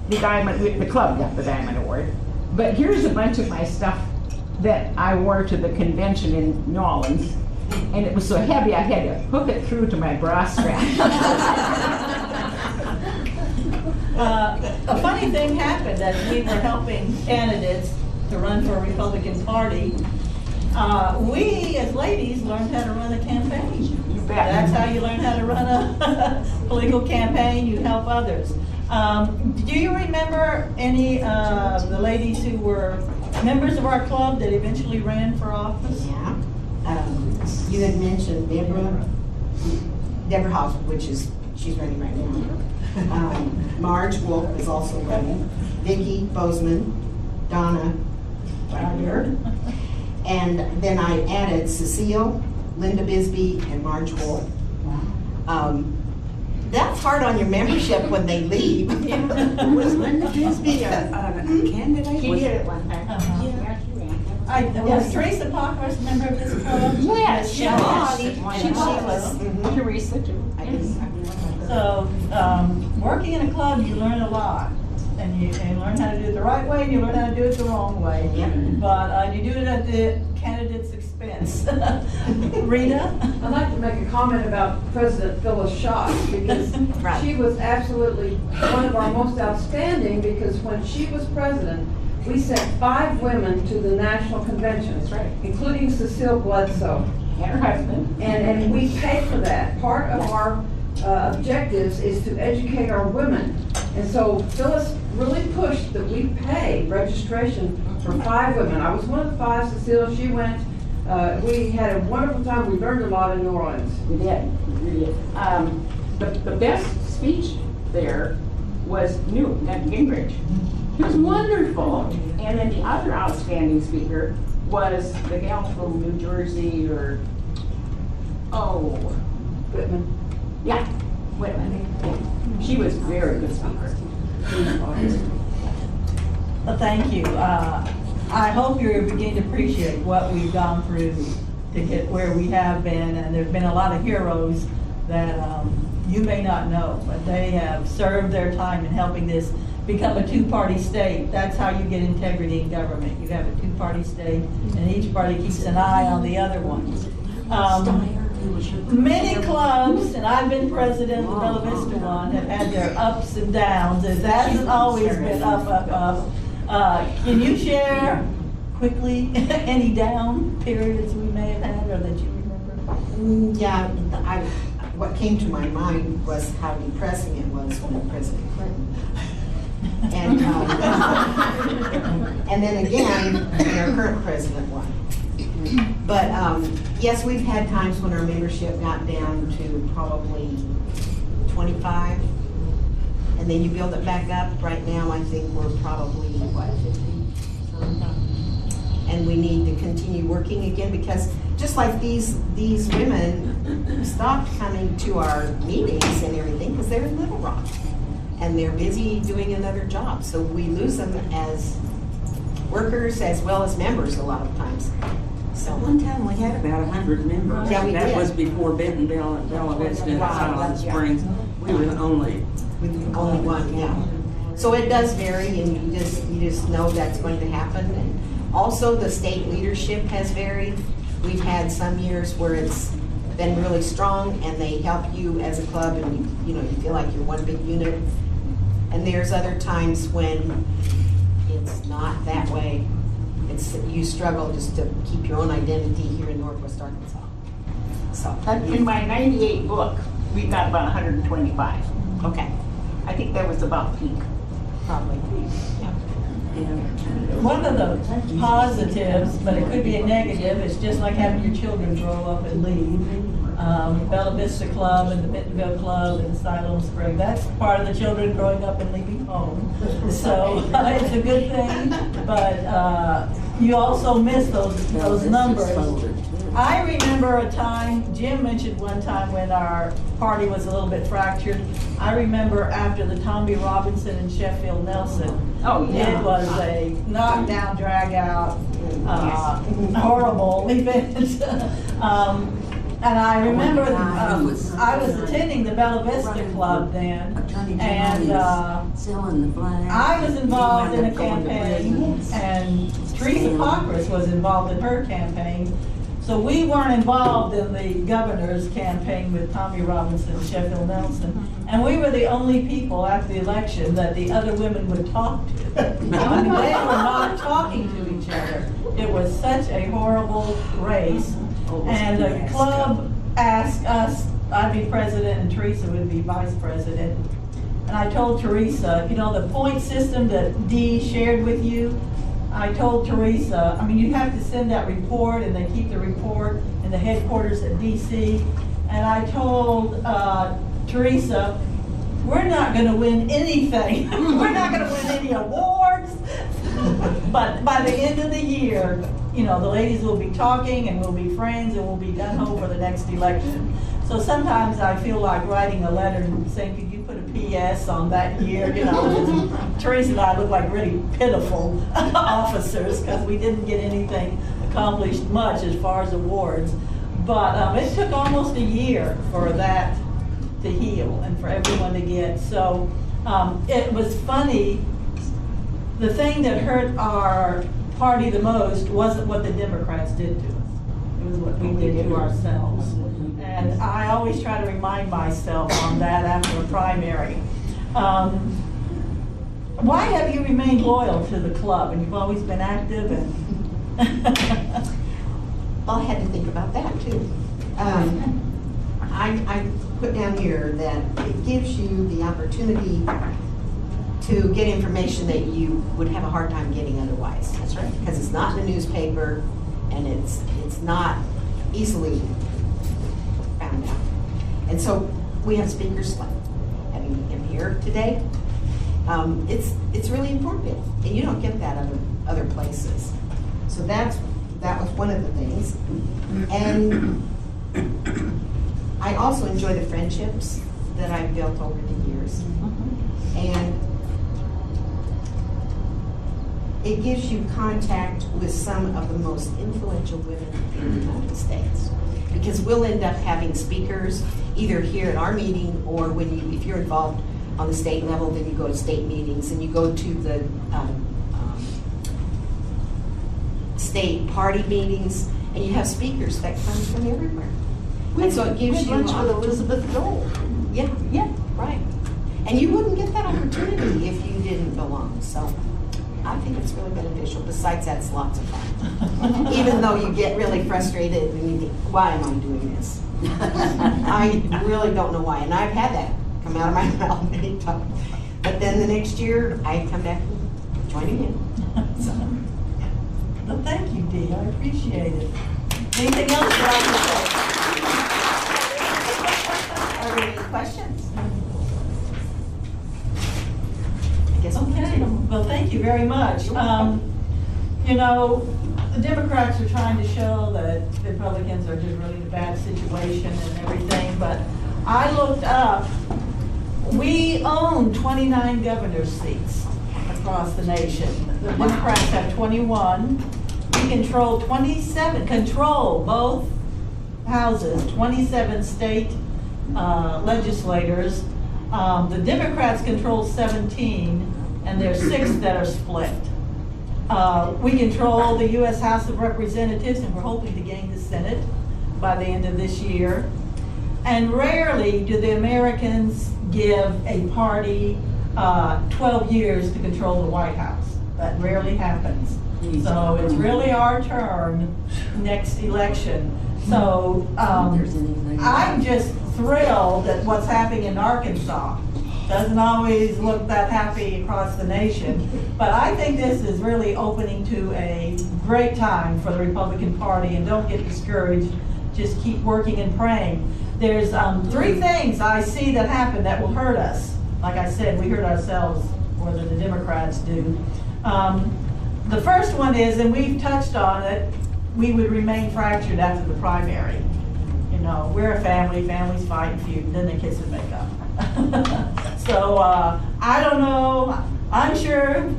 The club got the Diamond Award. But here's a bunch of my stuff that I wore to the convention in New Orleans, and it was so heavy I had to hook it through to my bra strap. A funny thing happened as we were helping candidates to run for a Republican Party. We, as ladies, learned how to run a campaign. You bet. That's how you learn how to run a political campaign. You help others. Do you remember any of the ladies who were members of our club that eventually ran for office? Yeah. You had mentioned Deborah Hoff, she's running right now. Marge Wolf is also running. Vicki Bozeman, Donna, and then I added Cecile, Linda Bisbee, and Marge Wolf. That's hard on your membership when they leave. Was Linda Bisbee a candidate? She did it one time. Was Teresa Parkhurst a member of this club? Yes, she was. Teresa too. So, working in a club, you learn a lot. And you learn how to do it the right way, and you learn how to do it the wrong way. Yeah. But you do it at the candidate's expense. Rita? I'd like to make a comment about President Phyllis Schott, because she was absolutely one of our most outstanding, because when she was president, we sent 5 women to the national convention, including Cecile Bledsoe. And her husband. And we paid for that. Part of our objectives is to educate our women. And so Phyllis really pushed that we pay registration for 5 women. I was one of the 5, Cecile, she went. We had a wonderful time. We learned a lot in New Orleans. We did. The best speech there was Gingrich. He was wonderful. And then the other outstanding speaker was the gal from New Jersey, or, Whitman. yeah, Whitman. She was a very good speaker. Well, thank you. I hope you're beginning to appreciate what we've gone through to get where we have been, and there's been a lot of heroes that you may not know, but they have served their time in helping this become a two-party state. That's how you get integrity in government. You have a two-party state, and each party keeps an eye on the other one. Many clubs, and I've been president of the Bella Vista one, have had their ups and downs. It hasn't always been up, up, up. Can you share quickly any down periods we may have had or that you remember? Yeah, what came to my mind was how depressing it was when President Clinton. And, and then again, when our current president won. But yes, we've had times when our membership got down to probably 25, and then you build it back up. Right now, I think we're probably, what, 50? And we need to continue working again, because just like these women stopped coming to our meetings and everything because they're in Little Rock and they're busy doing another job. So we lose them as workers as well as members a lot of times. So One time we had about 100 members. Yeah, we That did. was before Benton, Bella Vista, and Silent Springs. We were the only. with the only one, yeah. So it does vary, and you just know that's going to happen. And also, the state leadership has varied. We've had some years where it's been really strong, and they help you as a club, and you feel like you're one big unit. And there's other times when it's not that way. You struggle just to keep your own identity here in Northwest Arkansas. So In my 98 book, we've got about 125. okay, I think that was about peak. probably. Yeah. One of the positives, but it could be a negative, it's just like having your children grow up and leave. Bella Vista Club and the Bentonville Club and Siloam Spring, that's part of the children growing up and leaving home. So it's a good thing, but you also miss those numbers. I remember a time, Jim mentioned one time when our party was a little bit fractured. I remember after the Tommy Robinson and Sheffield Nelson. Oh, yeah. It was a knockdown, drag out, horrible event. And I remember I was attending the Bella Vista Club then, and I was involved in a campaign, and Teresa Cochran was involved in her campaign. So we weren't involved in the governor's campaign with Tommy Robinson and Sheffield Nelson. And we were the only people after the election that the other women would talk to. I mean, they were not talking to each other. It was such a horrible race. And the club asked us, I'd be president and Teresa would be vice president. And I told Teresa, the point system that Dee shared with you, I told Teresa, you have to send that report, and they keep the report in the headquarters at DC. And I told Teresa, we're not going to win anything. We're not going to win any awards. But by the end of the year, the ladies will be talking and we'll be friends and we'll be gung-ho for the next election. So sometimes I feel like writing a letter and saying, could you put a PS on that year? Teresa and I look like really pitiful officers because we didn't get anything accomplished much as far as awards. But it took almost a year for that to heal and for everyone to get. So it was funny. The thing that hurt our party the most wasn't what the Democrats did to us. It was what we did to ourselves. And I always try to remind myself on that after a primary. Why have you remained loyal to the club? And you've always been active and Well, I had to think about that too. I put down here that it gives you the opportunity to get information that you would have a hard time getting otherwise. That's right. Because it's not in the newspaper, and it's not easily found out. And so we have speakers like having him here today. It's really informative, and you don't get that other places. So that was one of the things. And I also enjoy the friendships that I've built over the years. And it gives you contact with some of the most influential women in the United States. Because we'll end up having speakers either here at our meeting, or if you're involved on the state level, then you go to state meetings and you go to the state party meetings, and you have speakers that come from everywhere. And so it gives you lunch with Elizabeth Dole. Yeah, right. And you wouldn't get that opportunity if you didn't belong. So I think it's really beneficial. Besides that, it's lots of fun. Even though you get really frustrated and you think, why am I doing this? I really don't know why. And I've had that come out of my mouth many times. But then the next year, I come back and join again. So. Well, thank you, Dee. I appreciate it. Anything else that I Are there any questions? I guess Okay, well, thank you very much. You know, the Democrats are trying to show that the Republicans are just really in a bad situation and everything, but I looked up, we own 29 governor's seats across the nation. The Democrats have 21. We control both houses, 27 state legislators. The Democrats control 17, and there's 6 that are split. We control the U.S. House of Representatives, and we're hoping to gain the Senate by the end of this year. And rarely do the Americans give a party 12 years to control the White House. That rarely happens. So it's really our turn next election. So I'm just thrilled at what's happening in Arkansas. Doesn't always look that happy across the nation, but I think this is really opening to a great time for the Republican Party, and don't get discouraged, just keep working and praying. There's 3 things I see that happen that will hurt us. Like I said, we hurt ourselves more than the Democrats do. The first one is, and we've touched on it, we would remain fractured after the primary. You know, we're a family, families fight and feud, and then they kiss and make up. So I don't know, I'm sure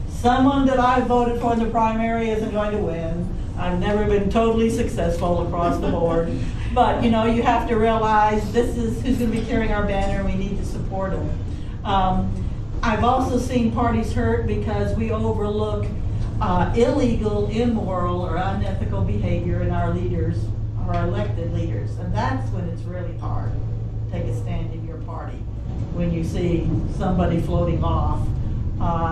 someone that I voted for in the primary isn't going to win. I've never been totally successful across the board. But you know, you have to realize this is who's going to be carrying our banner, and we need to support them. I've also seen parties hurt because we overlook illegal, immoral, or unethical behavior in our leaders, our elected leaders. And that's when it's really hard to take a stand in your party. When you see somebody floating off,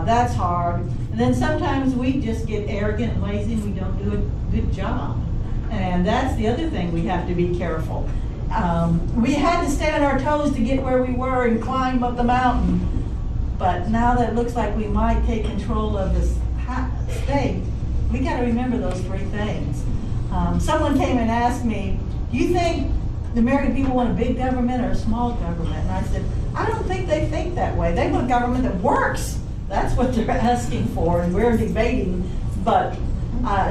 that's hard. And then sometimes we just get arrogant and lazy and we don't do a good job. And that's the other thing we have to be careful. We had to stand on our toes to get where we were and climb up the mountain. But now that it looks like we might take control of this state, we got to remember those 3 things. Someone came and asked me, do you think the American people want a big government or a small government? And I said, I don't think they think that way. They want a government that works. That's what they're asking for, and we're debating. But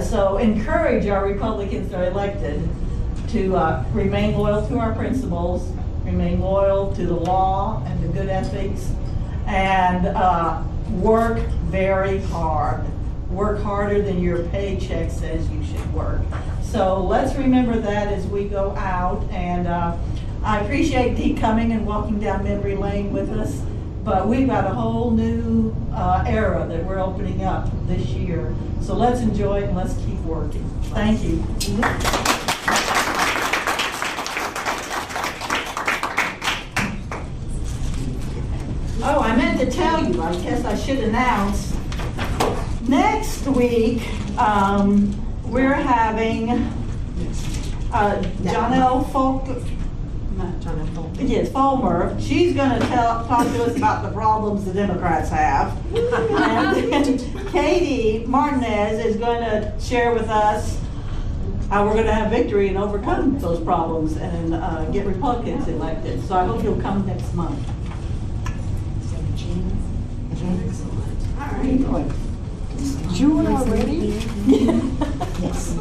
so encourage our Republicans that are elected to remain loyal to our principles, remain loyal to the law and the good ethics, and work very hard. Work harder than your paycheck says you should work. So let's remember that as we go out. And I appreciate Dee coming and walking down memory lane with us. But we've got a whole new era that we're opening up this year. So let's enjoy it and let's keep working. Thank you. Oh, I meant to tell you, I guess I should announce. Next week, we're having Jonelle Fulmer. She's going to talk to us about the problems the Democrats have. And then Katie Martinez is going to share with us how we're going to have victory and overcome those problems and get Republicans elected. So I hope you'll come next month. All right. June already? Yes.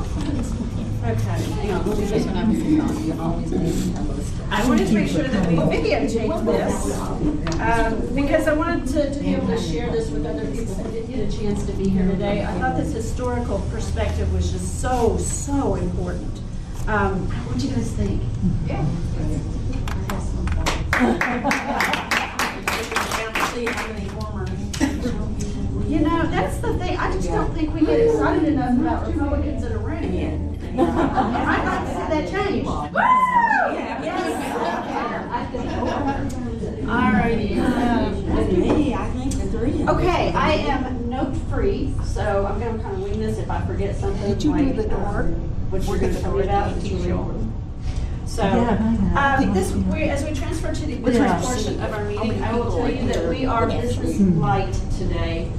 I wanted to make sure that we videotaped this, because I wanted to be able to share this with other people that didn't get a chance to be here today. I thought this historical perspective was just so important. What do you guys think? Yeah. You know, that's the thing. I just don't think we get excited enough about Republicans in a room. I'd like to see that change. All righty. Me, I think the three. Okay, I am note-free, so I'm going to kind of wing this if I forget something. Did you leave the door? What you're going to tell me about is really important. So, as we transfer to the business portion of our meeting, I will tell you that we are business light today.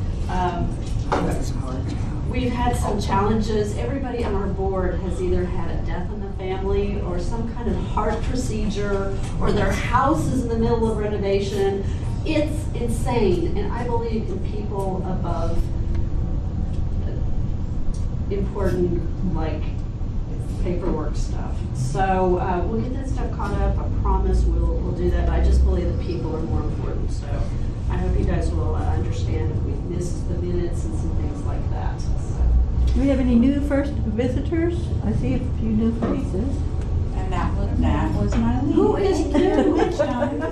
We've had some challenges. Everybody on our board has either had a death in the family or some kind of heart procedure, or their house is in the middle of renovation. It's insane, and I believe in people above important, like, paperwork stuff. So we'll get that stuff caught up. I promise we'll do that, but I just believe that people are more important. So I hope you guys will understand if we miss the minutes and some things like that. So. Do we have any new first visitors? I see a few new faces. And that was Marlene. Who is new?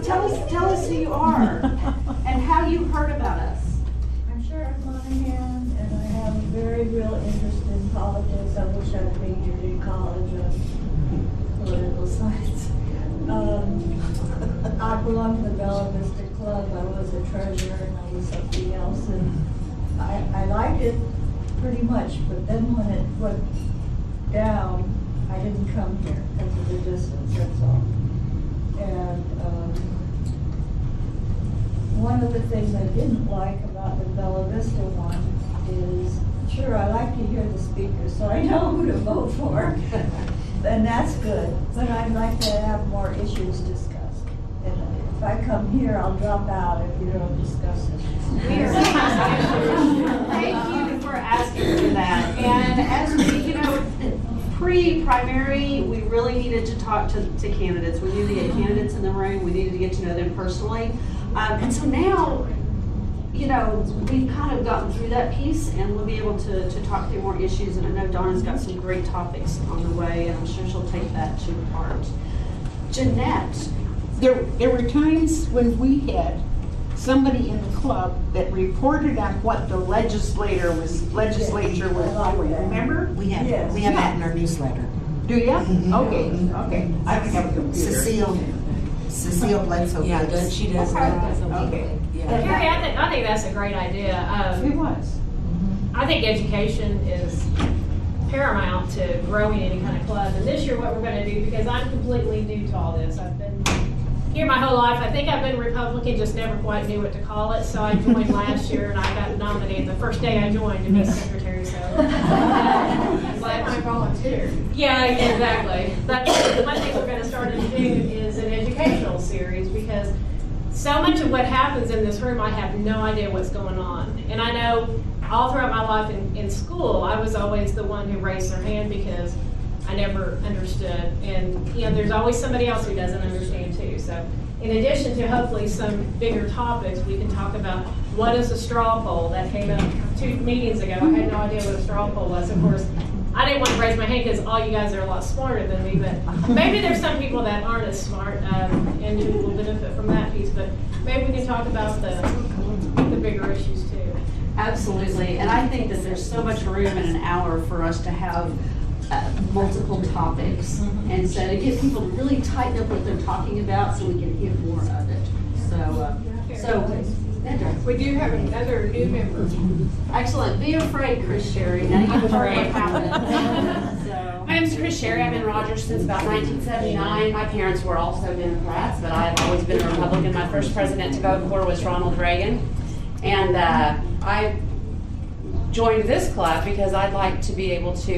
Tell us who you are and how you heard about us. I'm Sheriff Monahan, and I have a very real interest in politics. I wish I'd majored in college on political science. I belong to the Bella Vista Club. I was a treasurer and I was something else, and I liked it pretty much, but then when it went down, I didn't come here because of the distance, that's all. And one of the things I didn't like about the Bella Vista one is, sure, I like to hear the speakers, so I know who to vote for, and that's good, but I'd like to have more issues discussed. And if I come here, I'll drop out if you don't discuss it. Thank you for asking for that. And as we, pre-primary, we really needed to talk to candidates. We needed to get candidates in the room. We needed to get to know them personally. And so now, we've kind of gotten through that piece, and we'll be able to talk through more issues. And I know Donna's got some great topics on the way, and I'm sure she'll take that to heart. Jeanette. There were times when we had somebody in the club that reported on what the legislature was doing, remember? We have that in our newsletter. Do you? Okay. I don't have a computer. Cecile Bledsoe. Yeah, Gibbs. she does. Okay. Yeah. Carrie, I think that's a great idea. It was. I think education is paramount to growing any kind of club. And this year what we're going to do, because I'm completely new to all this, I've been here my whole life. I think I've been Republican, just never quite knew what to call it. So I joined last year, and I got nominated the first day I joined to be secretary. So I'm glad I volunteered. Yeah, exactly. That's one thing we're going to start to do is an educational series, because so much of what happens in this room, I have no idea what's going on. And I know all throughout my life in school, I was always the one who raised their hand because I never understood. And there's always somebody else who doesn't understand too. So in addition to hopefully some bigger topics, we can talk about what is a straw poll. That came up 2 meetings ago. I had no idea what a straw poll was. Of course, I didn't want to raise my hand because all you guys are a lot smarter than me, but maybe there's some people that aren't as smart and who will benefit from that piece. But maybe we can talk about the bigger issues too. Absolutely, and I think that there's so much room in an hour for us to have multiple topics, and so to get people to really tighten up what they're talking about so we can hit more of it. We do have another new member. Excellent. Be afraid, Chris Sherry. Now you've heard what happened. My name is Chris Sherry. I've been in Rogers since about 1979. My parents were also Democrats, but I've always been a Republican. My first president to vote for was Ronald Reagan. And I joined this club because I'd like to be able to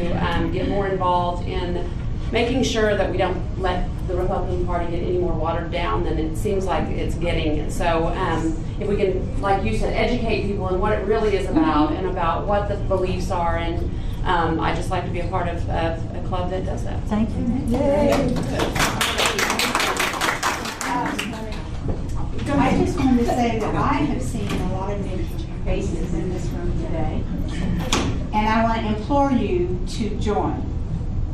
get more involved in making sure that we don't let the Republican Party get any more watered down than it seems like it's getting. So if we can, like you said, educate people on what it really is about and about what the beliefs are, and I'd just like to be a part of a club that does that. Thank you. I just wanted to say that I have seen a lot of new faces in this room today, and I want to implore you to join.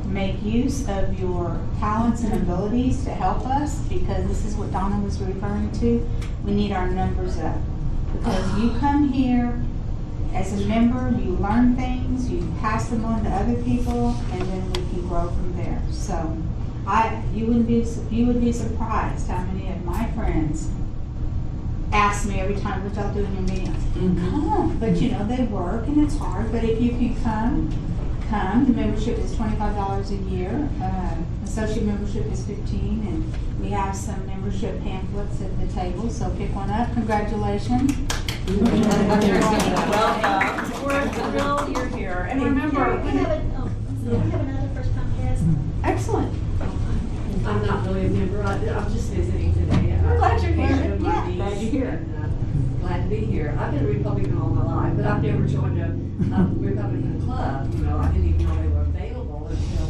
Make use of your talents and abilities to help us, because this is what Donna was referring to. We need our numbers up, because you come here as a member, you learn things, you pass them on to other people, and then we can grow from there. So you would be surprised how many of my friends ask me every time, what y'all do in your meetings? Come, but you know, they work and it's hard, but if you can come. The membership is $25 a year. Associate membership is $15, and we have some membership pamphlets at the table, so pick one up. Congratulations. Welcome. We're thrilled you're here. And remember, we have another first-time guest. excellent. I'm not really a member, I'm just visiting today. We're glad you're here. Yeah. Glad you're here. Glad to be here. I've been a Republican all my life, but I've never joined a Republican club. You know, I didn't even know they were available until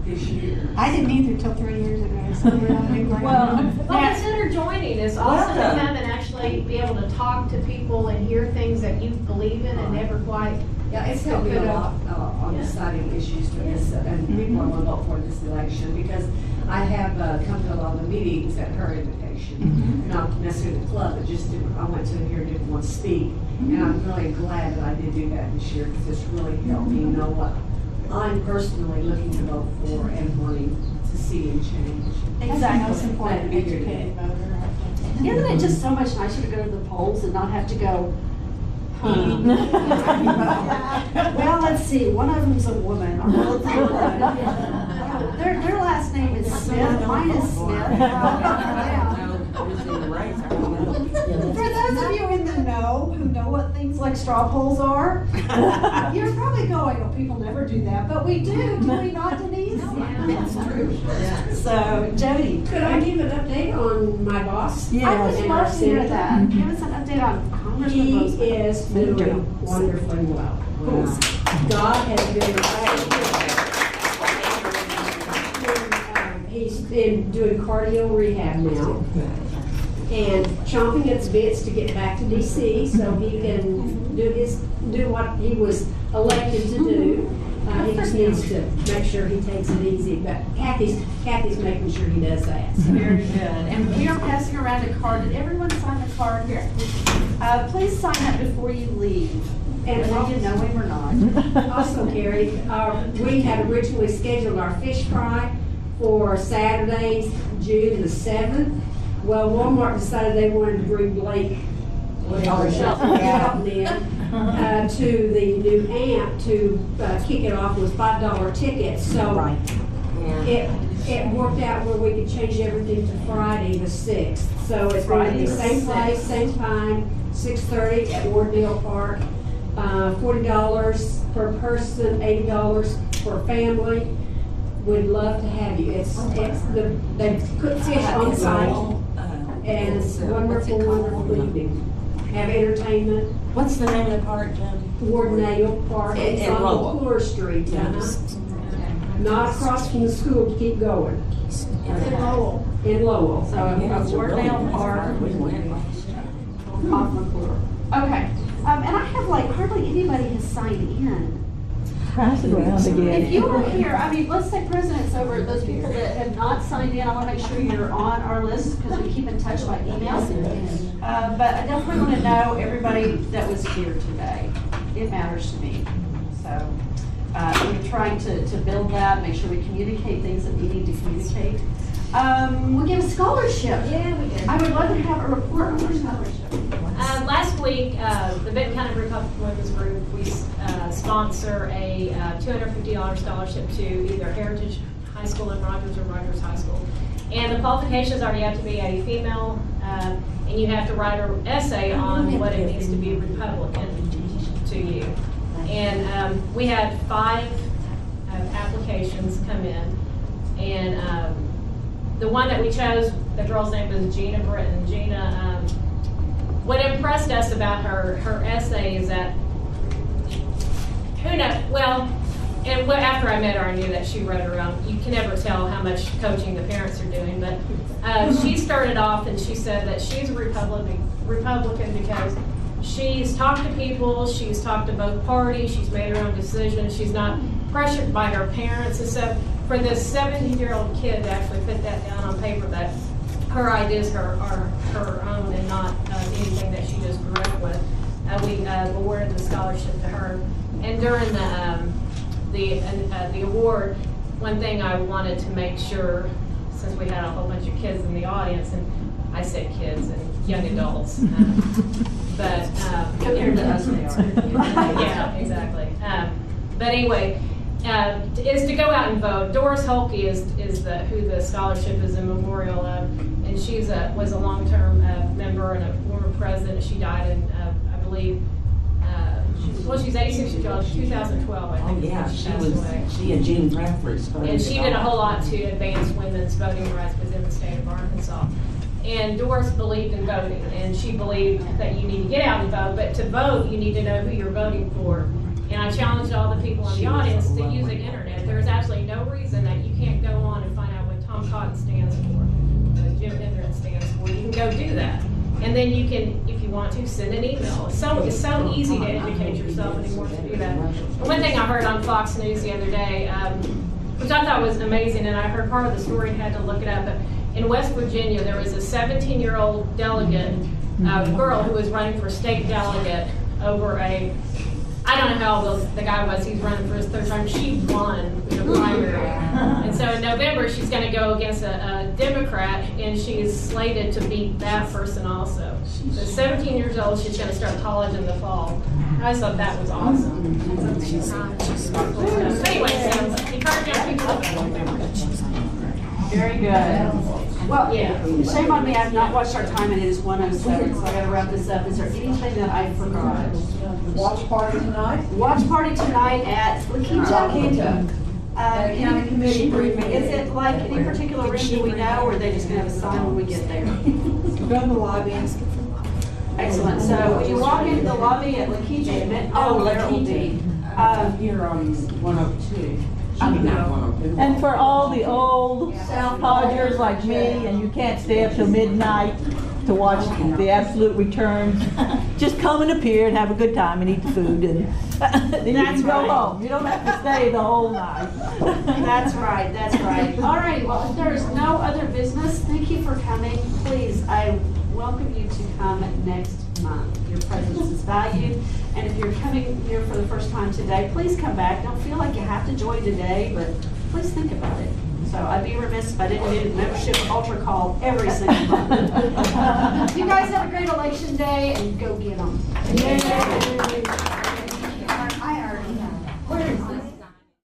this year. I didn't either till 3 years ago, so we're on new ground. Well, consider joining. It's awesome to come and actually be able to talk to people and hear things that you believe in and never quite. Yeah, it's helped me a lot on deciding issues for this, and people I want to vote for this election, because I have come to a lot of the meetings at her invitation, not necessarily the club, but just I went to hear different ones speak, and I'm really glad that I did do that this year, because it's really helped me know what I'm personally looking to vote for and wanting to see and change. That's the most important, educated voter. Isn't it just so much nicer to go to the polls and not have to go, well, let's see, one of them's a woman. Their last name is Smith, mine is Smith. For those of you in the know, who know what things like straw polls are, you're probably going, oh, people never do that, but we do we not, Denise? It's true. So, Jody. Could I give an update on my boss? I would love to hear that. Give us an update on Congressman He Bozeman. is doing wonderfully well. God has been he's been doing cardio rehab now and chomping at the bits to get back to DC so he can do what he was elected to do. He just needs to make sure he takes it easy, but Kathy's making sure he does that. So. Very good. And we are passing around a card. Did everyone sign the card here? Please sign that before you leave. And whether you know him or not. Also, Carrie, we had originally scheduled our fish fry for Saturday, June the 7th. Well, Walmart decided they wanted to bring Blake Shelton in to the new amp to kick it off with $5 tickets. So it worked out where we could change everything to Friday the 6th. So it's going to be same place, same time, 6:30 at Wardale Park. $40 per person, $80 per family. We'd love to have you. They cook fish on site, and it's a wonderful evening. Have entertainment. What's the name of the park, Jim? Wardale Park. It's on McClure Street. Not across from the school to keep going. It's in Lowell. In Lowell. So Wardale Park. We went. Off McClure. Okay. And I have hardly anybody has signed in. Pass it around again. If you are here, let's say president's over, those people that have not signed in, I want to make sure you're on our list because we keep in touch by email. But I definitely want to know everybody that was here today. It matters to me. So we're trying to build that, make sure we communicate things that we need to communicate. We give a scholarship. Yeah, we did. I would love to have a report on our scholarship. Last week, the Benton County Republican Women's Group, we sponsor a $250 scholarship to either Heritage High School in Rogers or Rogers High School. And the qualifications are you have to be a female, and you have to write an essay on what it means to be a Republican to you. And we had 5 applications come in, and the one that we chose, the girl's name was Gina Britton. Gina, what impressed us about her essay is that, who knows, well, and after I met her, I knew that she wrote her own. You can never tell how much coaching the parents are doing, but she started off and she said that she's a Republican because she's talked to people, she's talked to both parties, she's made her own decisions, she's not pressured by her parents. And so for this 17-year-old kid to actually put that down on paper, that her ideas are her own and not anything that she just grew up with, we awarded the scholarship to her. And during the award, one thing I wanted to make sure, since we had a whole bunch of kids in the audience, and I said kids and young adults, but Compared to us, they are. yeah, exactly. But anyway, is to go out and vote. Doris Holke is who the scholarship is a memorial of, and she's was a long-term member and a former president. She died in, I believe, she's 86 years old. 2012, I think. Oh, yeah, she passed away. she and Jean Bradford spoke. And she did a whole lot to advance women's voting rights within the state of Arkansas. And Doris believed in voting, and she believed that you need to get out and vote, but to vote, you need to know who you're voting for. And I challenged all the people in the audience to use the internet. There is absolutely no reason that you can't go on and find out what Tom Cotton stands for, what Jim Hendren stands for. You can go do that. And then you can, if you want to, send an email. It's so easy to educate yourself anymore to do that. And one thing I heard on Fox News the other day, which I thought was amazing, and I heard part of the story and had to look it up, but in West Virginia, there was a 17-year-old delegate, girl who was running for state delegate over I don't know how old the guy was, he's running for his third time. She won the primary. And so in November, she's going to go against a Democrat, and she's slated to beat that person also. So 17 years old, she's going to start college in the fall. I thought that was awesome. So anyway, encourage young people to vote. Very good. Well, yeah, shame on me, I've not watched our time and it is 1:07, so I gotta wrap this up. Is there anything that I forgot? Watch party tonight? Watch party tonight at La Quinta. County committee briefing. Is it like any particular room do we know, or are they just gonna have a sign when we get there? Go in the lobby. Excellent, so when you walk into the lobby at La Quinta, La Quinta. Here on 102. I mean, not 102. And for all the old Dodgers like me, and you can't stay up till midnight to watch the absolute returns, just come and appear and have a good time and eat the food, and then you can go home. You don't have to stay the whole night. That's right, that's right. All right, well, if there's no other business, thank you for coming. Please, I welcome you to come next month. Your presence is valued. And if you're coming here for the first time today, please come back. Don't feel like you have to join today, but please think about it. So I'd be remiss if I didn't do membership altar call every single month. You guys have a great election day, and go get them.